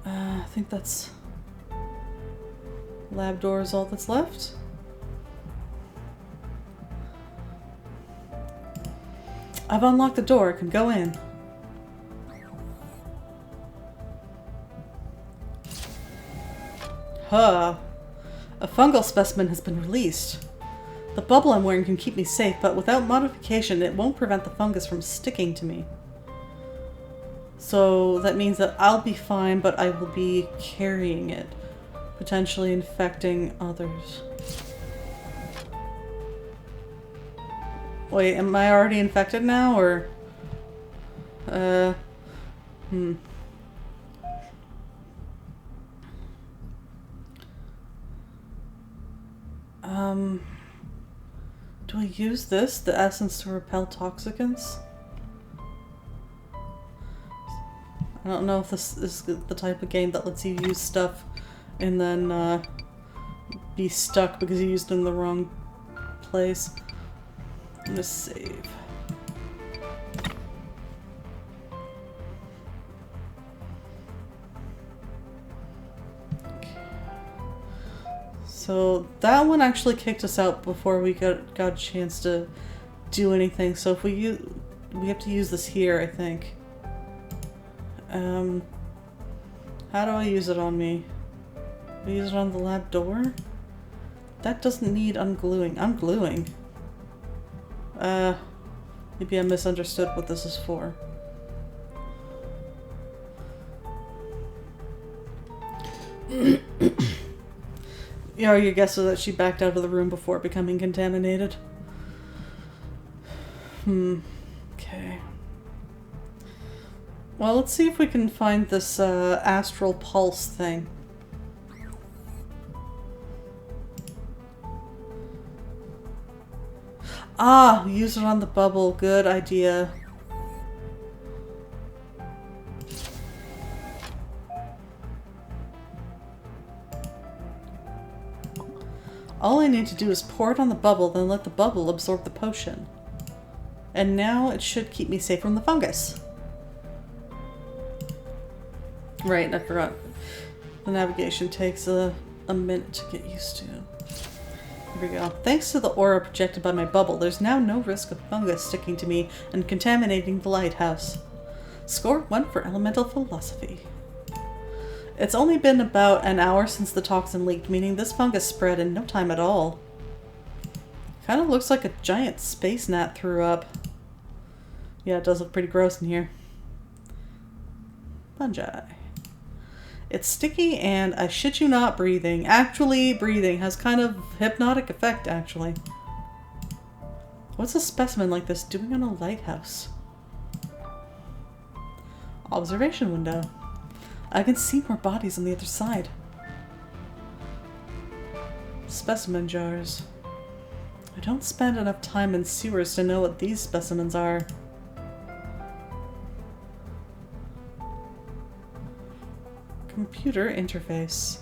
I think that's... lab door is all that's left. I've unlocked the door. I can go in. Huh. A fungal specimen has been released. The bubble I'm wearing can keep me safe, but without modification, it won't prevent the fungus from sticking to me. So that means that I'll be fine, but I will be carrying it, potentially infecting others. Wait, am I already infected now, or... Do I use this, the essence, to repel toxicants? I don't know if this is the type of game that lets you use stuff and then be stuck because you used it in the wrong place. I'm gonna save. So that one actually kicked us out before we got a chance to do anything. So if we have to use this here, I think. How do I use it on me? Do I use it on the lab door? That doesn't need ungluing. Ungluing? Maybe I misunderstood what this is for. Yeah, your guess was that she backed out of the room before becoming contaminated. Okay. Well, let's see if we can find this astral pulse thing. Ah, use it on the bubble. Good idea. All I need to do is pour it on the bubble, then let the bubble absorb the potion. And now it should keep me safe from the fungus. Right, I forgot. The navigation takes a minute to get used to. Here we go. Thanks to the aura projected by my bubble, there's now no risk of fungus sticking to me and contaminating the lighthouse. Score 1 for elemental philosophy. It's only been about an hour since the toxin leaked, meaning this fungus spread in no time at all. Kind of looks like a giant space gnat threw up. Yeah, it does look pretty gross in here. Fungi. It's sticky and, I shit you not, breathing. Actually, breathing has kind of hypnotic effect, actually. What's a specimen like this doing on a lighthouse? Observation window. I can see more bodies on the other side. Specimen jars. I don't spend enough time in sewers to know what these specimens are. Computer interface.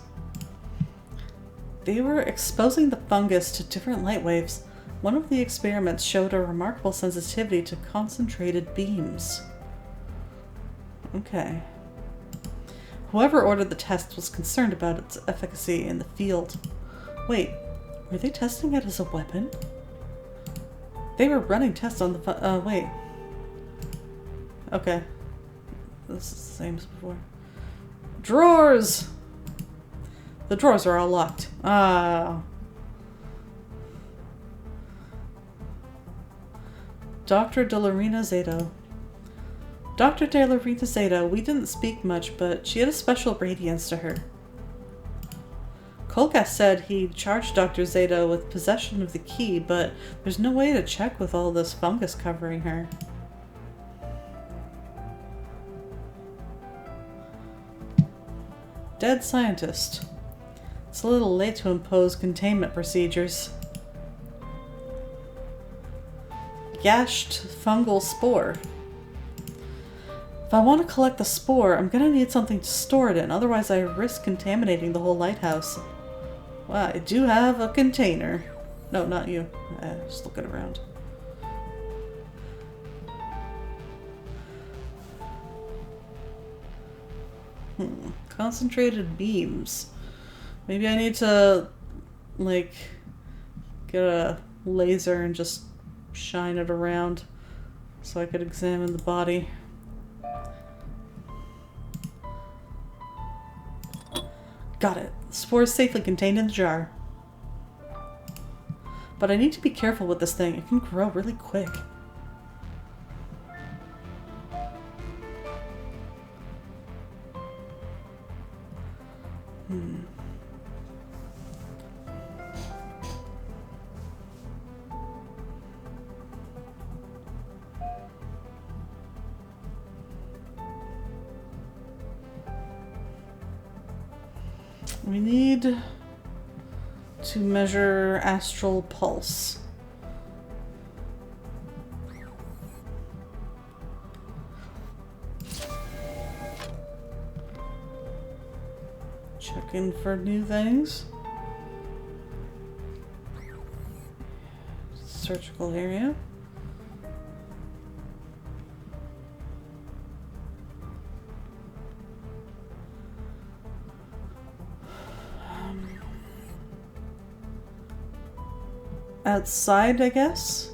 They were exposing the fungus to different light waves. One of the experiments showed a remarkable sensitivity to concentrated beams. Okay. Whoever ordered the test was concerned about its efficacy in the field. Wait, were they testing it as a weapon? They were running tests on the wait. Okay. This is the same as before. Drawers! The drawers are all locked. Ah. Dr. Delorina Zato. Dr. Delorina Zato, we didn't speak much, but she had a special radiance to her. Kolkas said he charged Dr. Zato with possession of the key, but there's no way to check with all this fungus covering her. Dead scientist. It's a little late to impose containment procedures. Gashed fungal spore. If I want to collect the spore, I'm gonna need something to store it in, otherwise I risk contaminating the whole lighthouse. Well, I do have a container. No, not you. Just looking around. Concentrated beams. Maybe I need to, like, get a laser and just shine it around so I could examine the body. Got it. The spore is safely contained in the jar. But I need to be careful with this thing. It can grow really quick. We need to measure astral pulse. Checking for new things. Surgical area. Outside, I guess?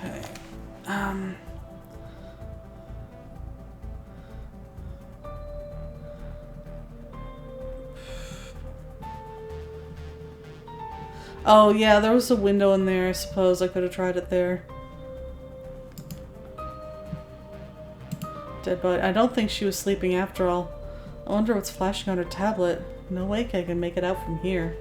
Okay. Oh yeah, there was a window in there. I suppose I could have tried it there. Dead body. I don't think she was sleeping after all. I wonder what's flashing on her tablet. No way I can make it out from here.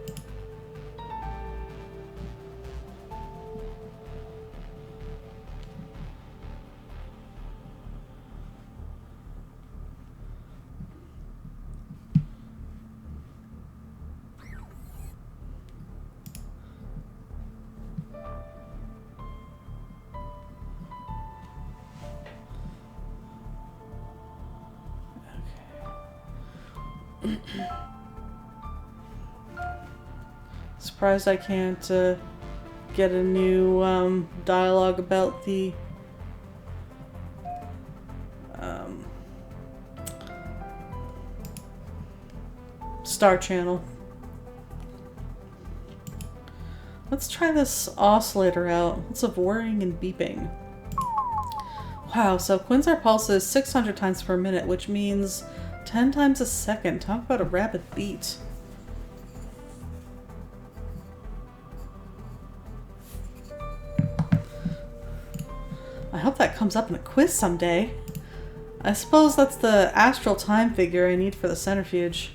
Surprised I can't get a new dialogue about the Star Channel. Let's try this oscillator out. Lots of whirring and beeping. Wow, so Quasar pulse is 600 times per minute, which means 10 times a second. Talk about a rapid beat. I hope that comes up in a quiz someday. I suppose that's the astral time figure I need for the centrifuge.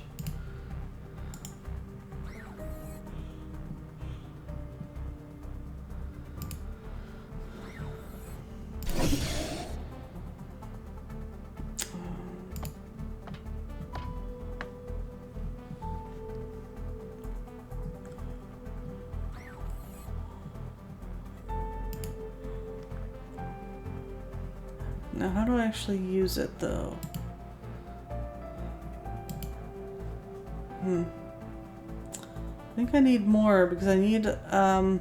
Now, how do I actually use it, though? I think I need more, because I need, I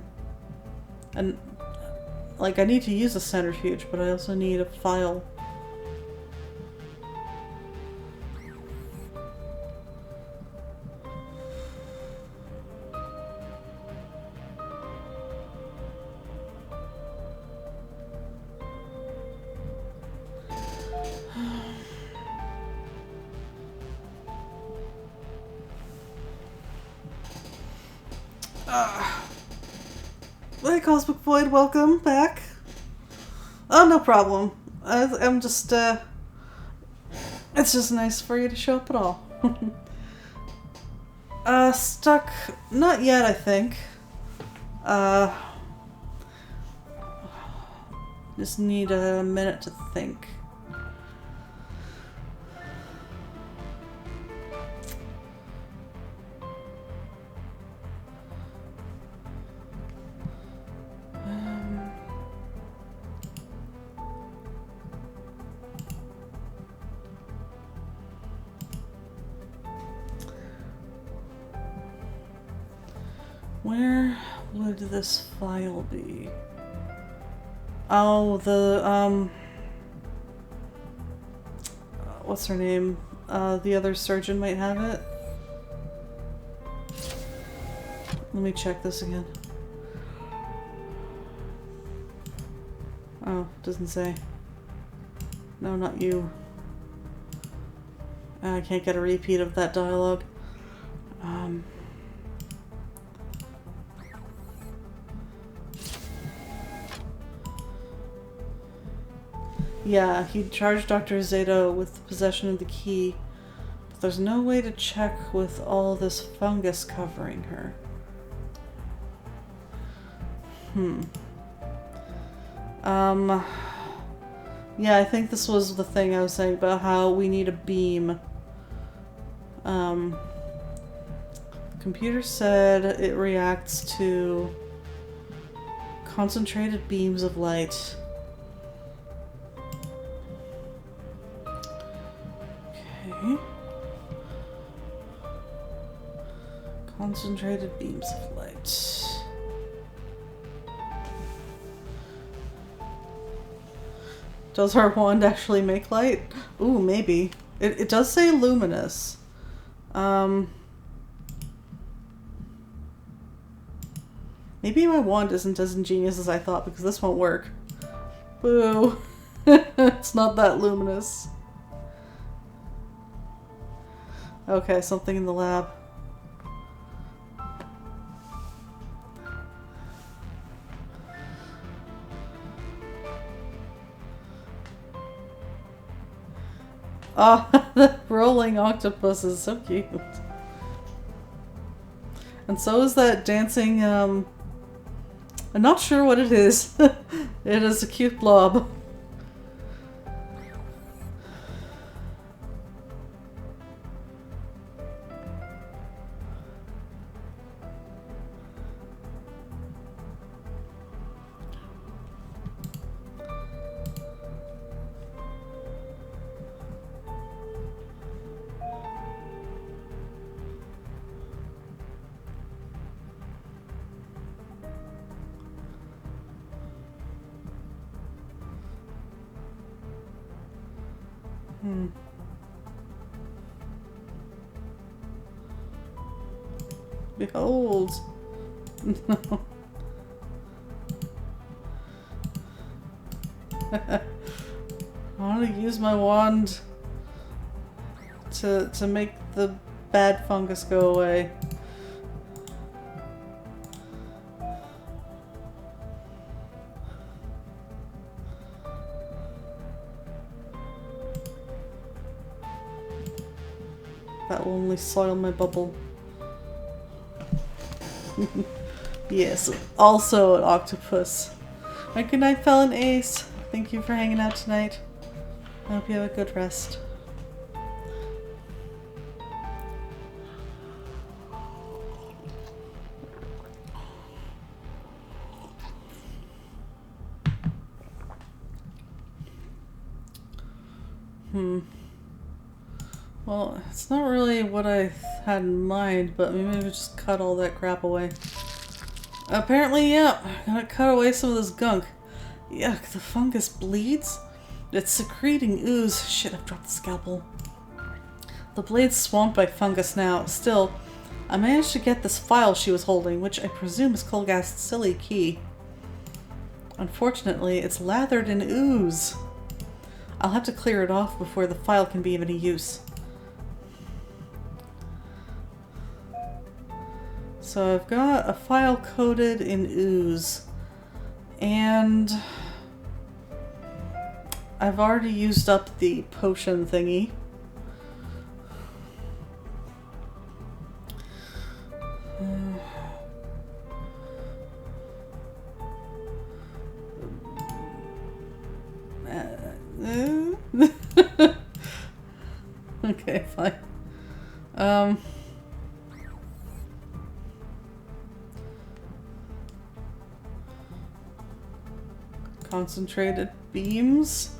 need to use a centrifuge, but I also need a file. Hi, Cosmic Void. Welcome back. Oh, no problem. I'm just, it's just nice for you to show up at all. Stuck? Not yet, I think. Just need a minute to think. Where would this file be? Oh, what's her name? The other surgeon might have it. Let me check this again. Oh, doesn't say. No, not you. I can't get a repeat of that dialogue. Yeah, he charged Dr. Zato with the possession of the key, but there's no way to check with all this fungus covering her. Yeah, I think this was the thing I was saying about how we need a beam. Computer said it reacts to concentrated beams of light. Okay. Concentrated beams of light. Does our wand actually make light? Ooh, maybe. It does say luminous. Maybe my wand isn't as ingenious as I thought because this won't work. Boo. It's not that luminous. Okay, something in the lab. Oh, the rolling octopus is so cute. And so is that dancing, I'm not sure what it is. It is a cute blob. Behold. No. I want to use my wand to make the bad fungus go away. That will only soil my bubble. Yes, also an octopus. Alright, good night, Felon Ace. Thank you for hanging out tonight. I hope you have a good rest. Well, it's not really what I had in mind, but maybe we just cut all that crap away. Apparently, yeah, gotta cut away some of this gunk. Yuck, the fungus bleeds? It's secreting ooze. Shit, I've dropped the scalpel. The blade's swamped by fungus now. Still, I managed to get this file she was holding, which I presume is Kolghast's silly key. Unfortunately, it's lathered in ooze. I'll have to clear it off before the file can be of any use. So I've got a file coated in ooze. And I've already used up the potion thingy. Okay, fine. Concentrated beams.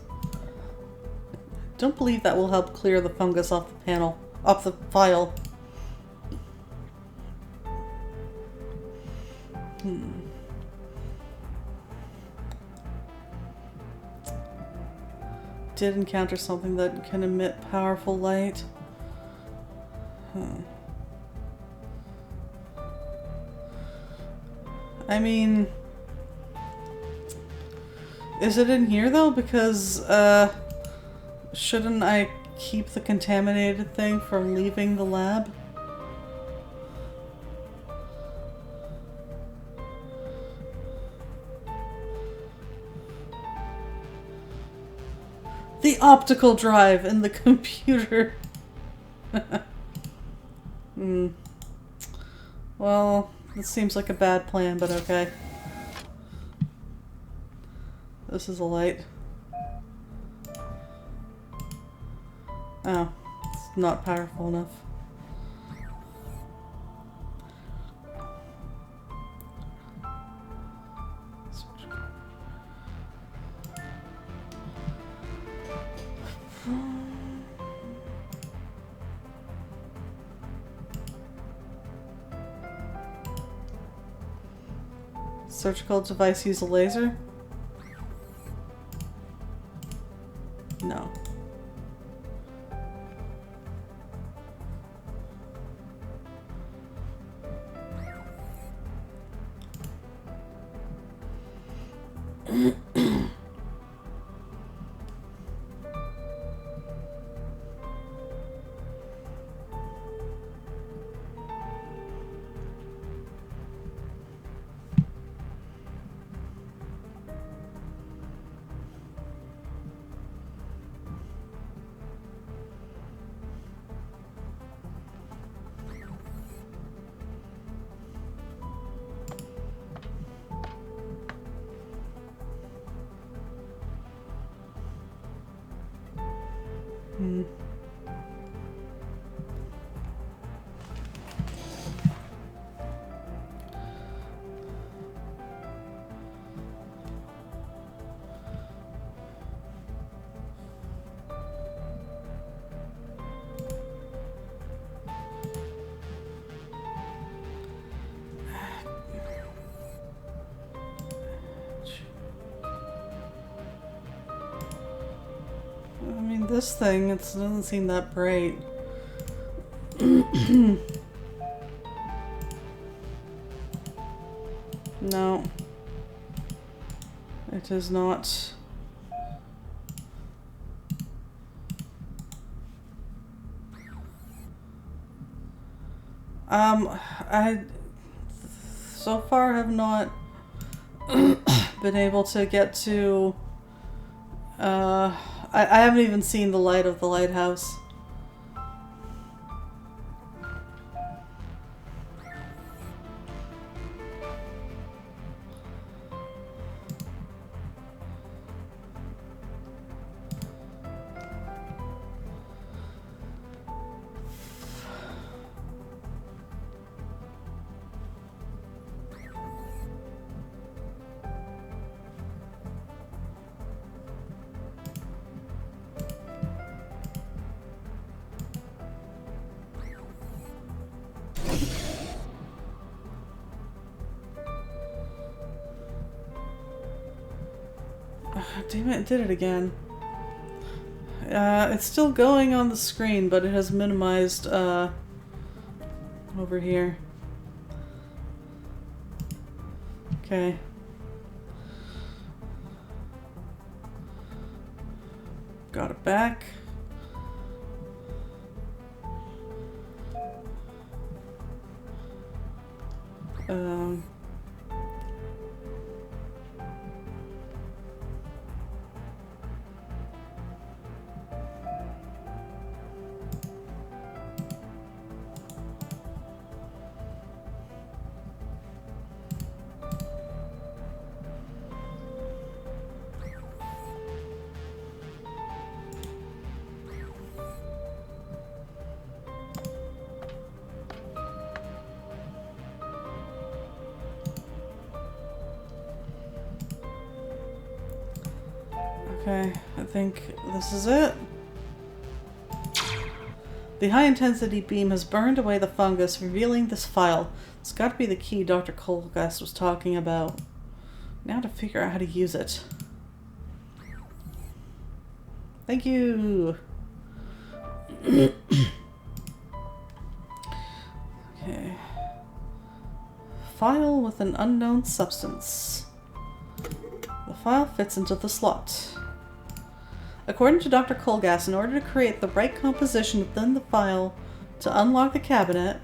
Don't believe that will help clear the fungus off the panel, off the file. Did encounter something that can emit powerful light. I mean, is it in here though? Because shouldn't I keep the contaminated thing from leaving the lab? The optical drive in the computer. Well, this seems like a bad plan, but okay. This is a light. Oh, it's not powerful enough. Surgical device use a laser? No. I mean, this thing, it doesn't seem that bright. No. It is not. I so far have not been able to get to I haven't even seen the light of the lighthouse. Damn it, it did it again. It's still going on the screen, but it has minimized over here. Okay. Got it back. Okay, I think this is it. The high-intensity beam has burned away the fungus, revealing this file. It's got to be the key Dr. Colgas was talking about. Now to figure out how to use it. Thank you! Okay. File with an unknown substance. The file fits into the slot. According to Dr. Colgas, in order to create the right composition within the file to unlock the cabinet,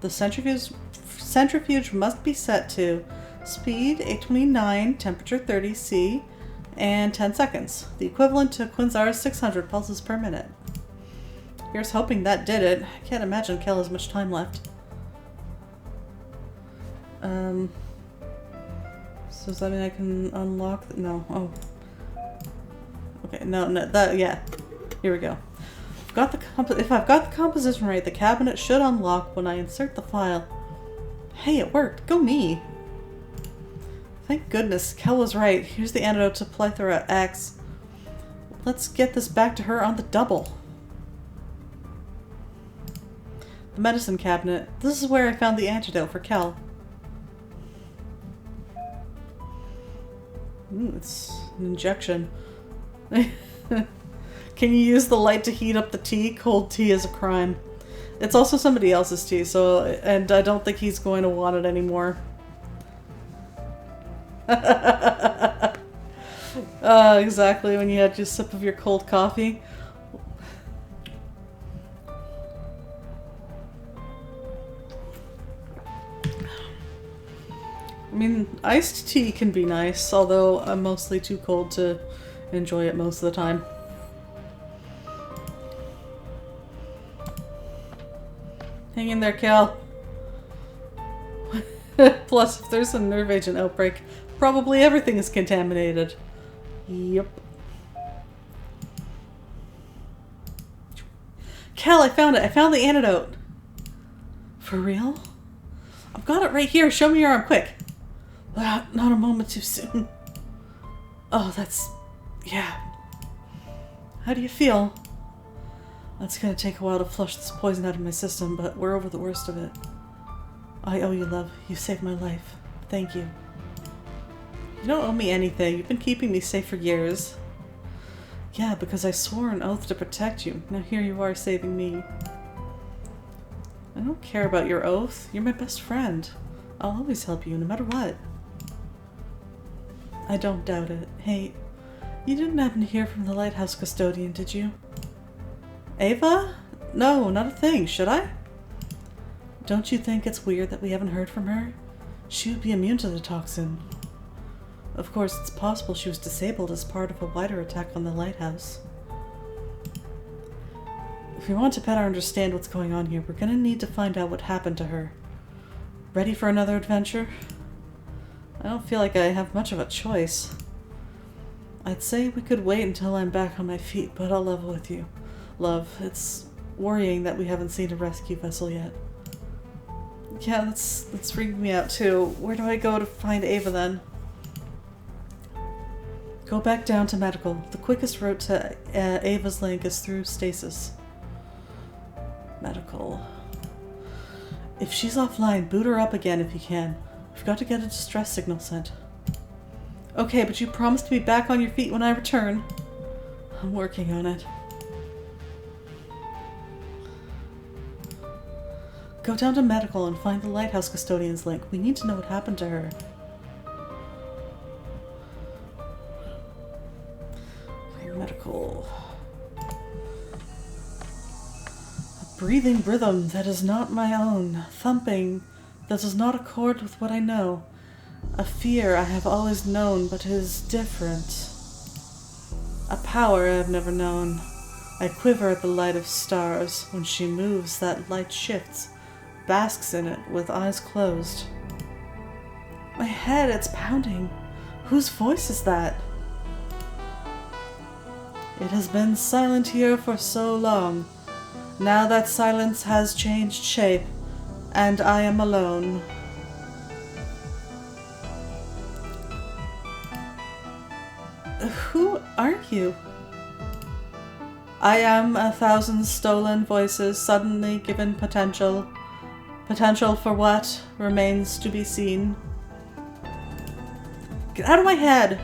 the centrifuge must be set to speed 829, temperature 30 C, and 10 seconds, the equivalent to Quinzar's 600 pulses per minute. Here's hoping that did it. I can't imagine Kel has much time left. So does that mean I can unlock? No. Oh. Okay, no, that, yeah. Here we go. If I've got the composition right, the cabinet should unlock when I insert the file. Hey, it worked. Go me. Thank goodness. Kel was right. Here's the antidote to Plethora X. Let's get this back to her on the double. The medicine cabinet. This is where I found the antidote for Kel. Ooh, it's an injection. Can you use the light to heat up the tea? Cold tea is a crime. It's also somebody else's tea, so, and I don't think he's going to want it anymore. Exactly, when you had your sip of your cold coffee. I mean, iced tea can be nice, although I'm mostly too cold to enjoy it most of the time. Hang in there, Kel. Plus, if there's a nerve agent outbreak, probably everything is contaminated. Yep. Kel, I found it. I found the antidote. For real? I've got it right here. Show me your arm, quick. Not a moment too soon. Oh, that's... yeah. How do you feel? It's gonna take a while to flush this poison out of my system, but we're over the worst of it. I owe you, love. You saved my life. Thank you. You don't owe me anything. You've been keeping me safe for years. Yeah, because I swore an oath to protect you. Now here you are saving me. I don't care about your oath. You're my best friend. I'll always help you, no matter what. I don't doubt it. Hey, you didn't happen to hear from the lighthouse custodian, did you? Ava? No, not a thing. Should I? Don't you think it's weird that we haven't heard from her? She would be immune to the toxin. Of course, it's possible she was disabled as part of a wider attack on the lighthouse. If we want to better understand what's going on here, we're gonna need to find out what happened to her. Ready for another adventure? I don't feel like I have much of a choice. I'd say we could wait until I'm back on my feet, but I'll level with you. Love, it's worrying that we haven't seen a rescue vessel yet. Yeah, that's freaking me out too. Where do I go to find Ava then? Go back down to medical. The quickest route to Ava's link is through stasis. Medical. If she's offline, boot her up again if you can. We've got to get a distress signal sent. Okay, but you promised to be back on your feet when I return. I'm working on it. Go down to medical and find the lighthouse custodian's link. We need to know what happened to her. Medical. A breathing rhythm that is not my own. Thumping that does not accord with what I know. A fear I have always known but is different. A power I have never known. I quiver at the light of stars. When she moves, that light shifts, basks in it with eyes closed. My head, it's pounding. Whose voice is that? It has been silent here for so long. Now that silence has changed shape, and I am alone. Who are Thank you. I am 1,000 stolen voices suddenly given potential. Potential for what remains to be seen. Get out of my head!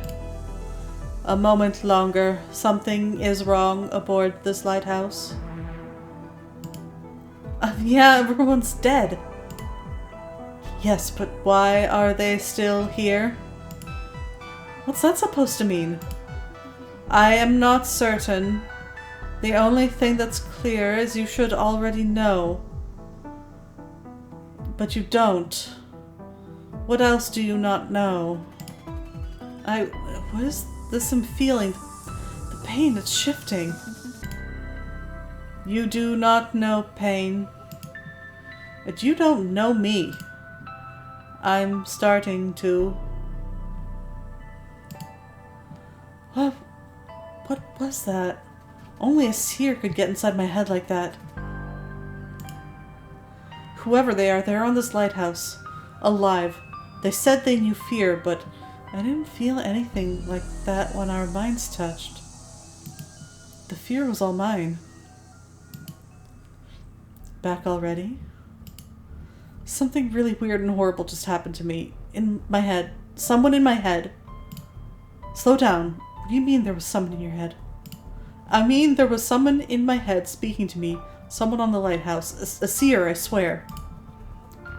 A moment longer. Something is wrong aboard this lighthouse. Yeah, everyone's dead. Yes, but why are they still here? What's that supposed to mean? I am not certain. The only thing that's clear is you should already know. But you don't. What else do you not know? What is this I'm feeling? The pain, it's shifting. You do not know pain. But you don't know me. I'm starting to. What was that? Only a seer could get inside my head like that. Whoever they are, they're on this lighthouse. Alive. They said they knew fear, but I didn't feel anything like that when our minds touched. The fear was all mine. Back already? Something really weird and horrible just happened to me. In my head. Someone in my head. Slow down. What do you mean there was someone in your head? I mean there was someone in my head speaking to me. Someone on the lighthouse. A seer, I swear.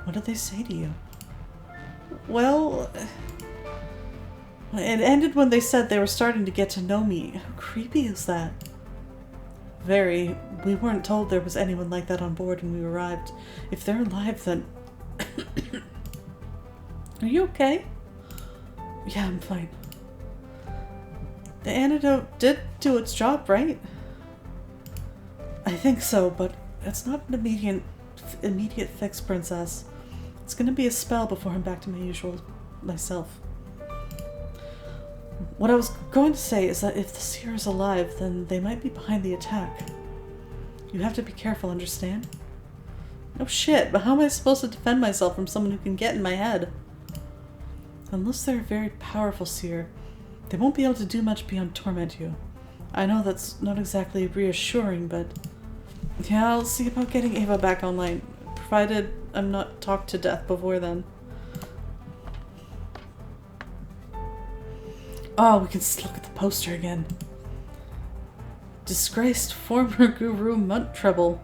What did they say to you? Well, it ended when they said they were starting to get to know me. How creepy is that? Very. We weren't told there was anyone like that on board when we arrived. If they're alive, then... Are you okay? Yeah, I'm fine. The antidote did do its job, right? I think so, but it's not an immediate fix, Princess. It's gonna be a spell before I'm back to my usual myself. What I was going to say is that if the seer is alive, then they might be behind the attack. You have to be careful, understand? No shit, but how am I supposed to defend myself from someone who can get in my head? Unless they're a very powerful seer, they won't be able to do much beyond torment you. I know that's not exactly reassuring, but... Yeah, I'll see about getting Ava back online, provided I'm not talked to death before then. Oh, we can look at the poster again. Disgraced former guru Munt Treble.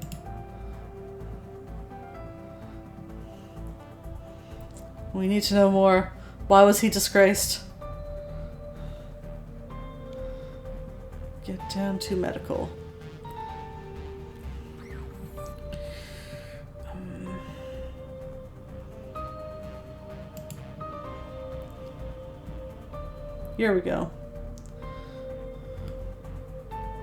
We need to know more. Why was he disgraced? Get down to medical. Here we go. I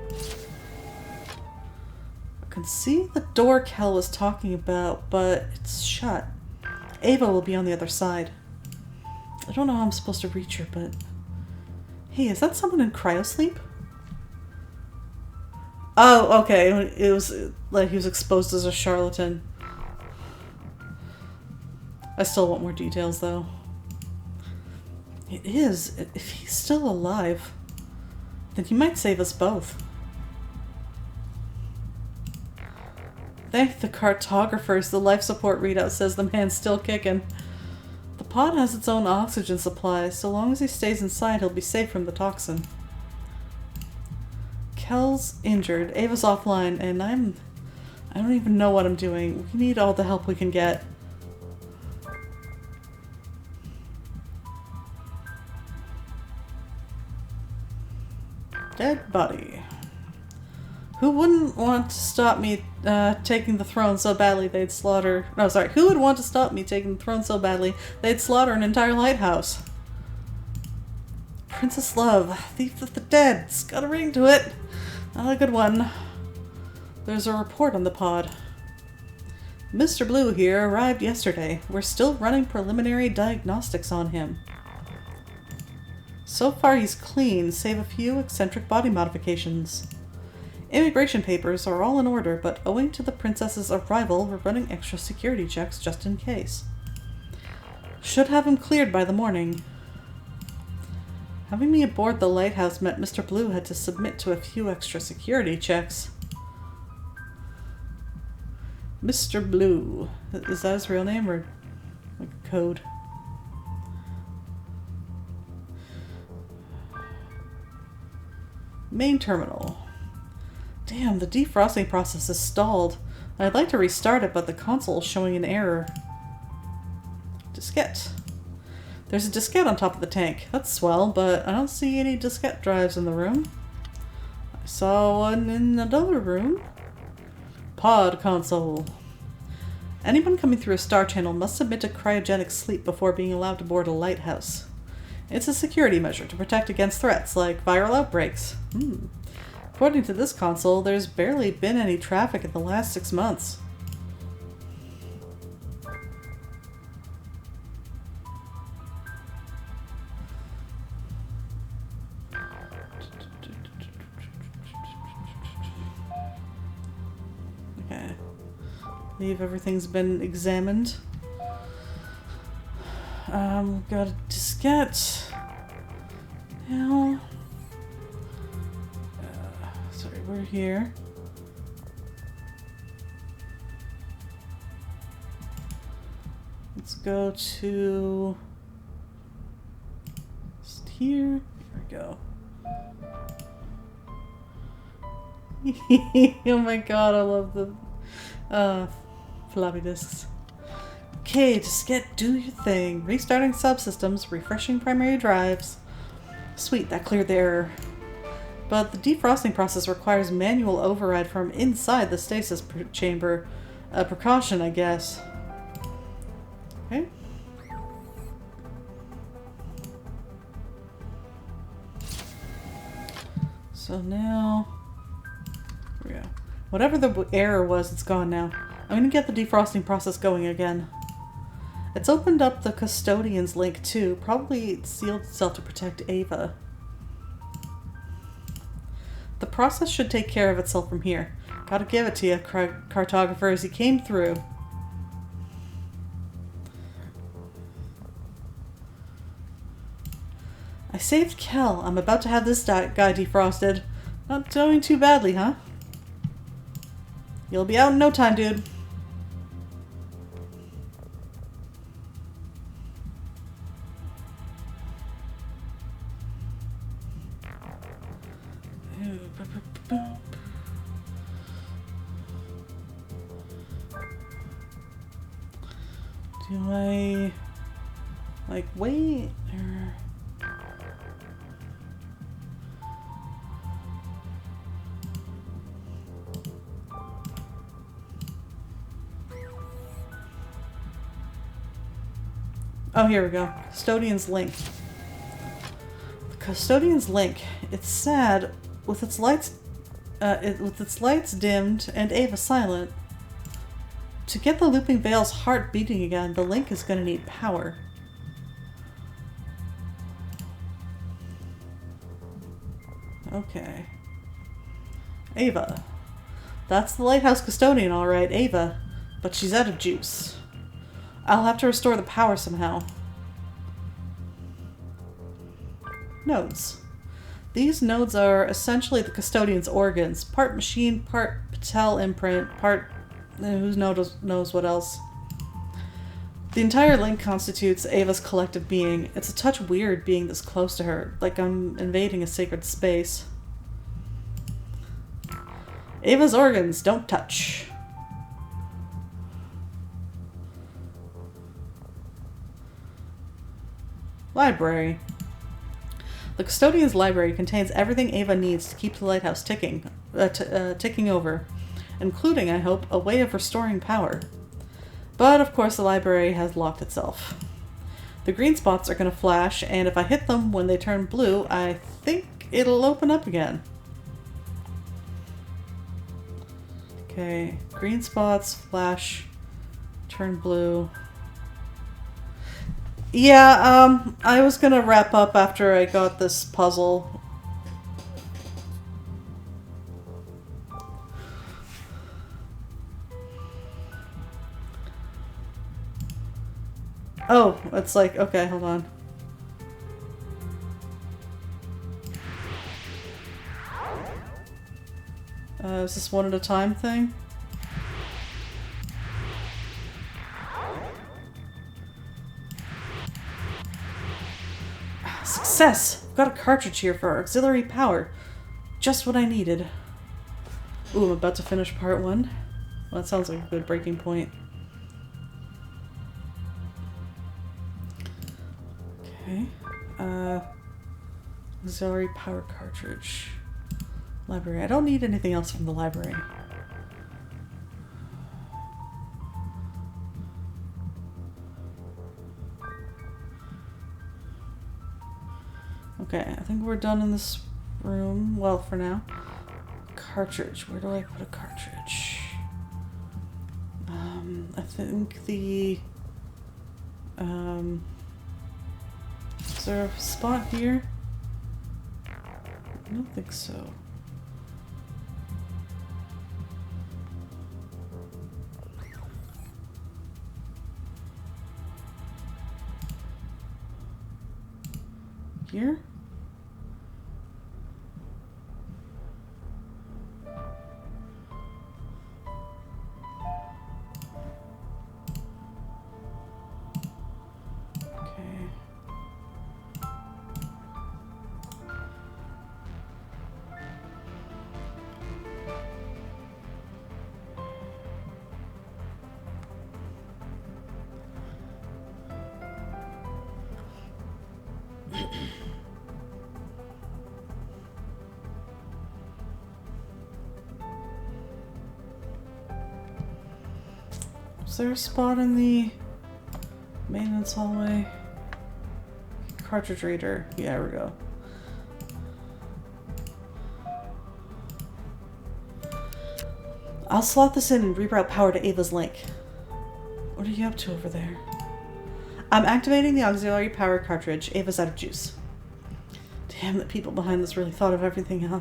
can see the door Kel was talking about, but it's shut. Ava will be on the other side. I don't know how I'm supposed to reach her, but... Hey, is that someone in cryosleep? Oh, okay. It was like he was exposed as a charlatan. I still want more details, though. It is. If he's still alive, then he might save us both. Thank the cartographers. The life support readout says the man's still kicking. The pod has its own oxygen supply. So long as he stays inside, he'll be safe from the toxin. Kel's injured. Ava's offline, and I don't even know what I'm doing. We need all the help we can get. Dead body. Who wouldn't want to stop me taking the throne so badly they'd slaughter... No, sorry. Who would want to stop me taking the throne so badly they'd slaughter an entire lighthouse? Princess Love, Thief of the Dead. It's got a ring to it. Not a good one. There's a report on the pod. Mr. Blue here arrived yesterday. We're still running preliminary diagnostics on him. So far he's clean, save a few eccentric body modifications. Immigration papers are all in order, but owing to the princess's arrival, we're running extra security checks just in case. Should have him cleared by the morning. Having me aboard the lighthouse meant Mr. Blue had to submit to a few extra security checks. Mr. Blue. Is that his real name or like a code? Main terminal. Damn, the defrosting process is stalled. I'd like to restart it, but the console is showing an error. Diskette. There's a diskette on top of the tank. That's swell, but I don't see any diskette drives in the room. I saw one in another room. Pod console. Anyone coming through a star channel must submit to cryogenic sleep before being allowed to board a lighthouse. It's a security measure to protect against threats like viral outbreaks. According to this console, there's barely been any traffic in the last 6 months. Okay. I believe everything's been examined. Got a diskette. Now, sorry, we're here. Let's go to just here. Here we go. Oh my god, I love the floppy disks. Okay, diskette, do your thing. Restarting subsystems, refreshing primary drives. Sweet, that cleared the error. But the defrosting process requires manual override from inside the stasis chamber. A precaution, I guess. Okay. So now... Here we go. Whatever the error was, it's gone now. I'm gonna get the defrosting process going again. It's opened up the custodian's link too. Probably it sealed itself to protect Ava. The process should take care of itself from here. Gotta give it to you, cartographer, as he came through. I saved Kel. I'm about to have this guy defrosted. Not doing too badly, huh? You'll be out in no time, dude. Do I like wait or oh, here we go. Custodian's link. The custodian's link. It's sad with its lights dimmed and Ava silent. To get the looping veil's heart beating again, the link is going to need power. Okay. Ava. That's the lighthouse custodian, alright, Ava. But she's out of juice. I'll have to restore the power somehow. Nodes. These nodes are essentially the custodian's organs. Part machine, part Patel imprint, part... who knows what else. The entire link constitutes Ava's collective being. It's a touch weird being this close to her, like I'm invading a sacred space. Ava's organs, don't touch. Library. The custodian's library contains everything Ava needs to keep the lighthouse ticking over, including, I hope, a way of restoring power. But, of course, the library has locked itself. The green spots are going to flash, and if I hit them when they turn blue, I think it'll open up again. Okay, green spots, flash, turn blue. Yeah, I was going to wrap up after I got this puzzle. Oh, it's like, okay, hold on. Is this one at a time thing? Success! I've got a cartridge here for auxiliary power. Just what I needed. Ooh, I'm about to finish part 1. Well, that sounds like a good breaking point. Okay. Auxiliary power cartridge. Library. I don't need anything else from the library. Okay, I think we're done in this room. Well, for now. Cartridge. Where do I put a cartridge? I think the... is there a spot here? I don't think so. Here? Is there a spot in the maintenance hallway? Cartridge reader. Yeah, there we go. I'll slot this in and reroute power to Ava's link. What are you up to over there? I'm activating the auxiliary power cartridge. Ava's out of juice. Damn, the people behind this really thought of everything, huh?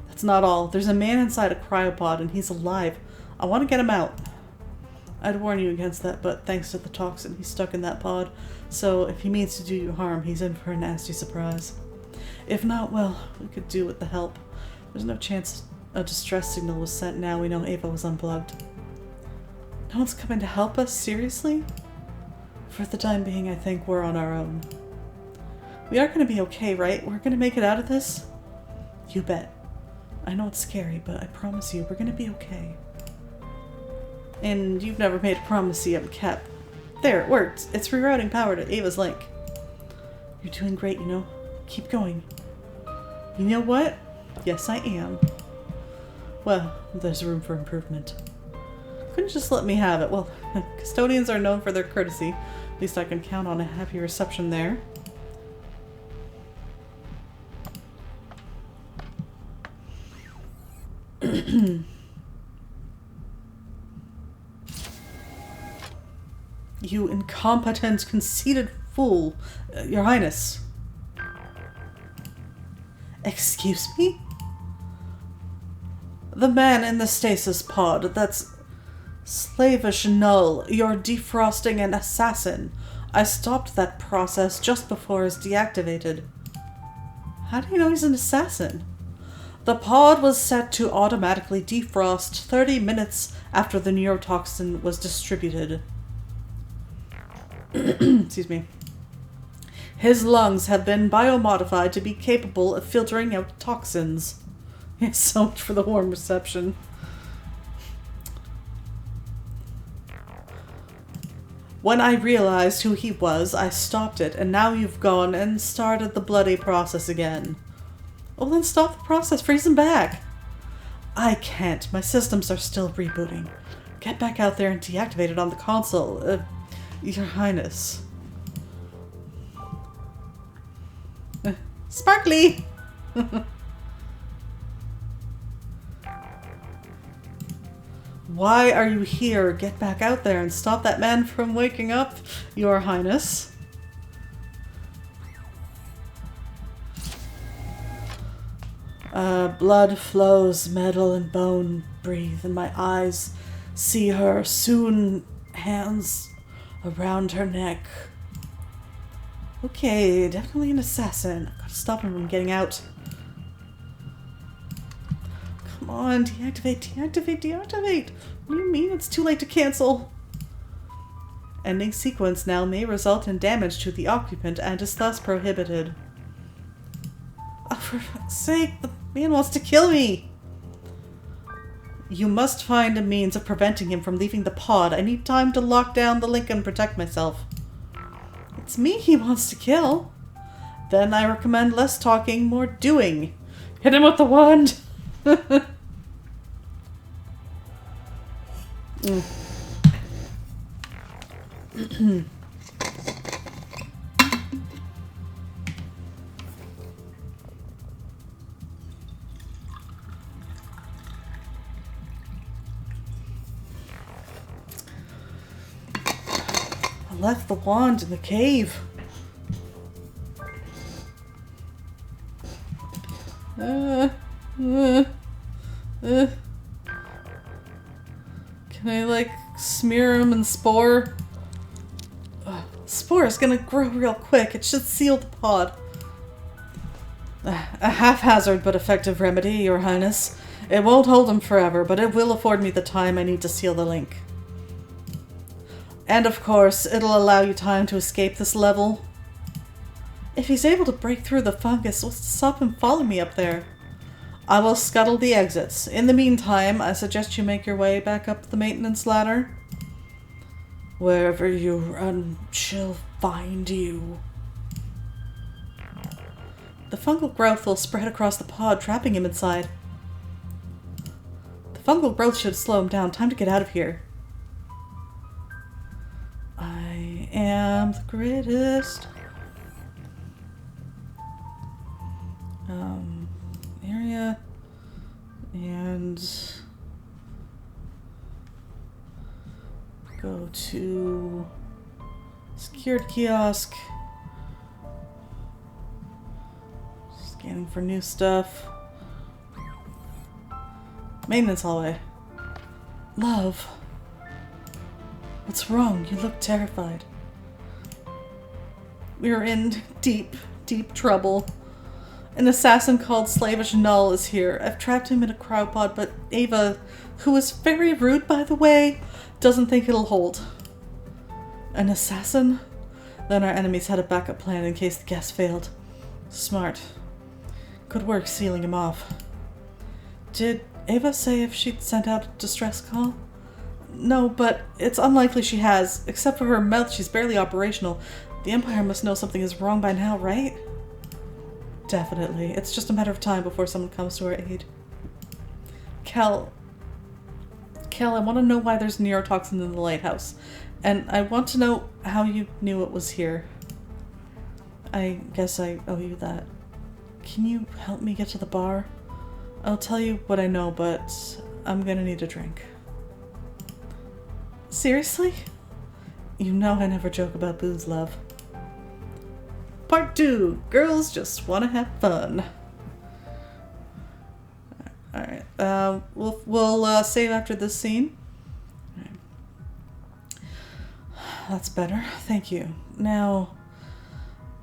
That's not all. There's a man inside a cryopod and he's alive. I want to get him out. I'd warn you against that, but thanks to the toxin, he's stuck in that pod. So if he means to do you harm, he's in for a nasty surprise. If not, well, we could do with the help. There's no chance a distress signal was sent now we know Ava was unplugged. No one's coming to help us? Seriously? For the time being, I think we're on our own. We are going to be okay, right? We're going to make it out of this? You bet. I know it's scary, but I promise you, we're going to be okay. And you've never made a promise you haven't kept. There, it worked. It's rerouting power to Ava's link. You're doing great, you know. Keep going. You know what? Yes, I am. Well, there's room for improvement. Couldn't just let me have it. Well, custodians are known for their courtesy. At least I can count on a happy reception there. You incompetent, conceited fool. Your Highness. Excuse me? The man in the stasis pod, that's Slavish Null. You're defrosting an assassin. I stopped that process just before it's deactivated. How do you know he's an assassin? The pod was set to automatically defrost 30 minutes after the neurotoxin was distributed. Excuse me. His lungs have been biomodified to be capable of filtering out toxins. It's so much for the warm reception. When I realized who he was, I stopped it, and now you've gone and started the bloody process again. Well, then stop the process, freeze him back. I can't. My systems are still rebooting. Get back out there and deactivate it on the console. Your Highness. Sparkly! Why are you here? Get back out there and stop that man from waking up, Your Highness. Blood flows, metal and bone breathe in my eyes. See her soon, hands around her neck. Okay, definitely an assassin. I gotta stop him from getting out. Come on, deactivate, deactivate, deactivate. What do you mean it's too late to cancel? Ending sequence now may result in damage to the occupant and is thus prohibited. Oh, for fuck's sake, the man wants to kill me! You must find a means of preventing him from leaving the pod. I need time to lock down the link and protect myself. It's me he wants to kill. Then I recommend less talking, more doing. Hit him with the wand! I left the wand in the cave. Can I, like, smear him in spore? Spore is gonna grow real quick. It should seal the pod. A haphazard but effective remedy, Your Highness. It won't hold him forever, but it will afford me the time I need to seal the link. And of course, it'll allow you time to escape this level. If he's able to break through the fungus, what's to stop him following me up there? I will scuttle the exits. In the meantime, I suggest you make your way back up the maintenance ladder. Wherever you run, she'll find you. The fungal growth will spread across the pod, trapping him inside. The fungal growth should slow him down. Time to get out of here. I am the greatest. Area and go to secured kiosk. Scanning for new stuff. Maintenance hallway. Love. What's wrong? You look terrified. We're in deep, deep trouble. An assassin called Slavish Null is here. I've trapped him in a cryopod, but Ava, who is very rude by the way, doesn't think it'll hold. An assassin? Then our enemies had a backup plan in case the gas failed. Smart. Good work sealing him off. Did Ava say if she'd sent out a distress call? No, but it's unlikely she has. Except for her mouth, she's barely operational. The Empire must know something is wrong by now, right? Definitely. It's just a matter of time before someone comes to our aid. Kel, I want to know why there's neurotoxin in the lighthouse. And I want to know how you knew it was here. I guess I owe you that. Can you help me get to the bar? I'll tell you what I know, but I'm gonna need a drink. Seriously? You know I never joke about booze, love. Part 2. Girls just want to have fun. Alright, we'll save after this scene. Right. That's better. Thank you. Now,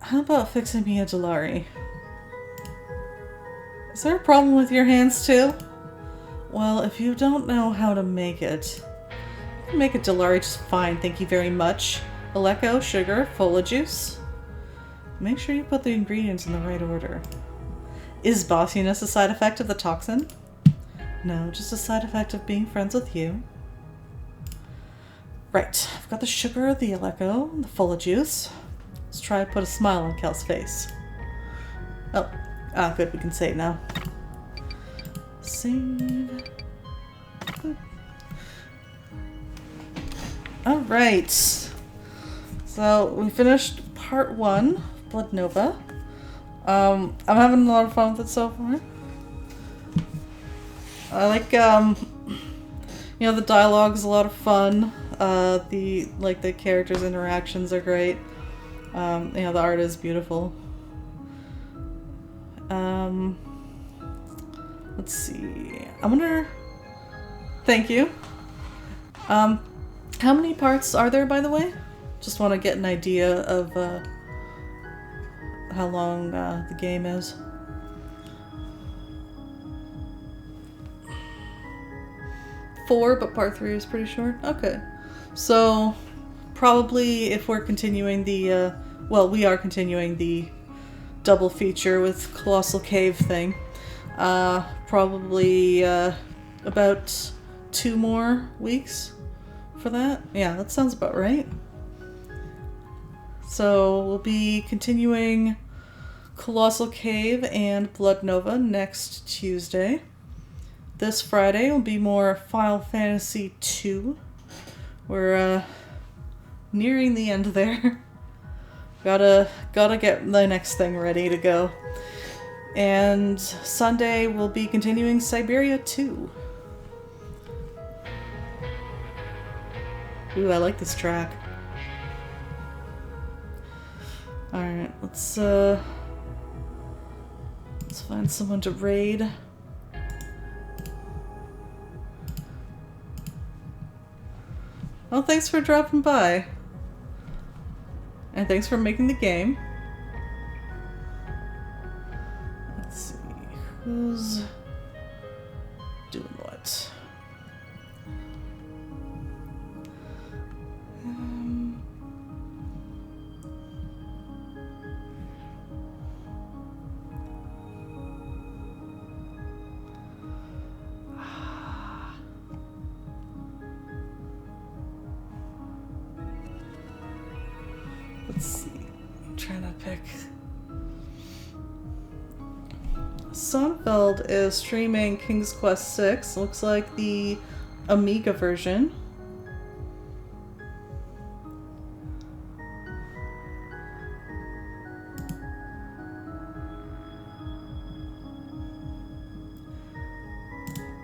how about fixing me a Dallari? Is there a problem with your hands too? Well, if you don't know how to make it, you can make a Dallari just fine, thank you very much. Aleco, sugar, Fola juice. Make sure you put the ingredients in the right order. Is bossiness a side effect of the toxin? No, just a side effect of being friends with you. Right, I've got the sugar, the Aleco, the Fola juice. Let's try to put a smile on Kel's face. Oh, good, we can save now. Save. Good. Alright. So, we finished part 1. Blood Nova. I'm having a lot of fun with it so far. I like, you know, the dialogue's a lot of fun. The characters' interactions are great. You know, the art is beautiful. Let's see. I wonder... Thank you. How many parts are there, by the way? Just want to get an idea of, how long the game is. 4, but part 3 is pretty short. Okay. So, probably if we're continuing the, well, we are continuing the double feature with Colossal Cave thing. Probably about 2 more weeks for that. Yeah, that sounds about right. So we'll be continuing Colossal Cave and Blood Nova next Tuesday. This Friday will be more Final Fantasy II. We're nearing the end there. Gotta get the next thing ready to go. And Sunday we'll be continuing Siberia 2. Ooh, I like this track. Alright, let's find someone to raid. Oh, thanks for dropping by. And thanks for making the game. Let's see, who's doing what? Let's see. I'm trying to pick. Sonnenfeld is streaming King's Quest VI. Looks like the Amiga version.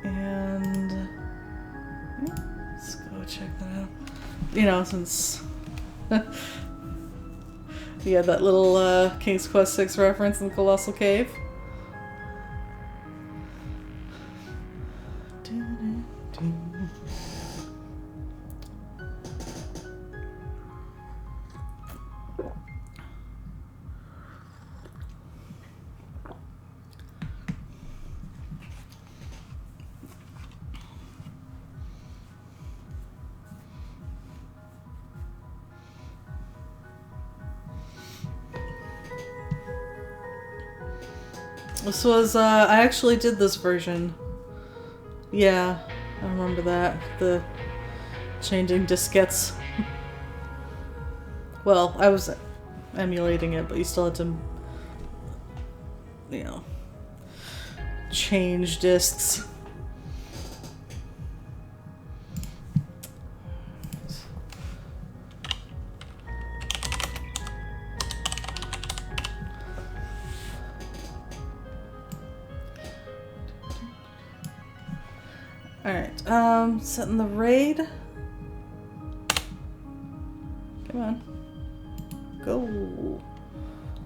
And yeah, let's go check that out. You know, since yeah, that little King's Quest VI reference in the Colossal Cave. This was, I actually did this version. Yeah, I remember that. The changing diskettes. Well, I was emulating it, but you still had to, you know, change discs. Alright, setting the raid. Come on. Go.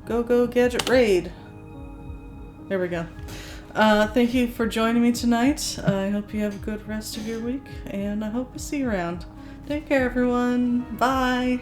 Go, Gadget Raid. There we go. Thank you for joining me tonight. I hope you have a good rest of your week, and I hope to see you around. Take care, everyone. Bye.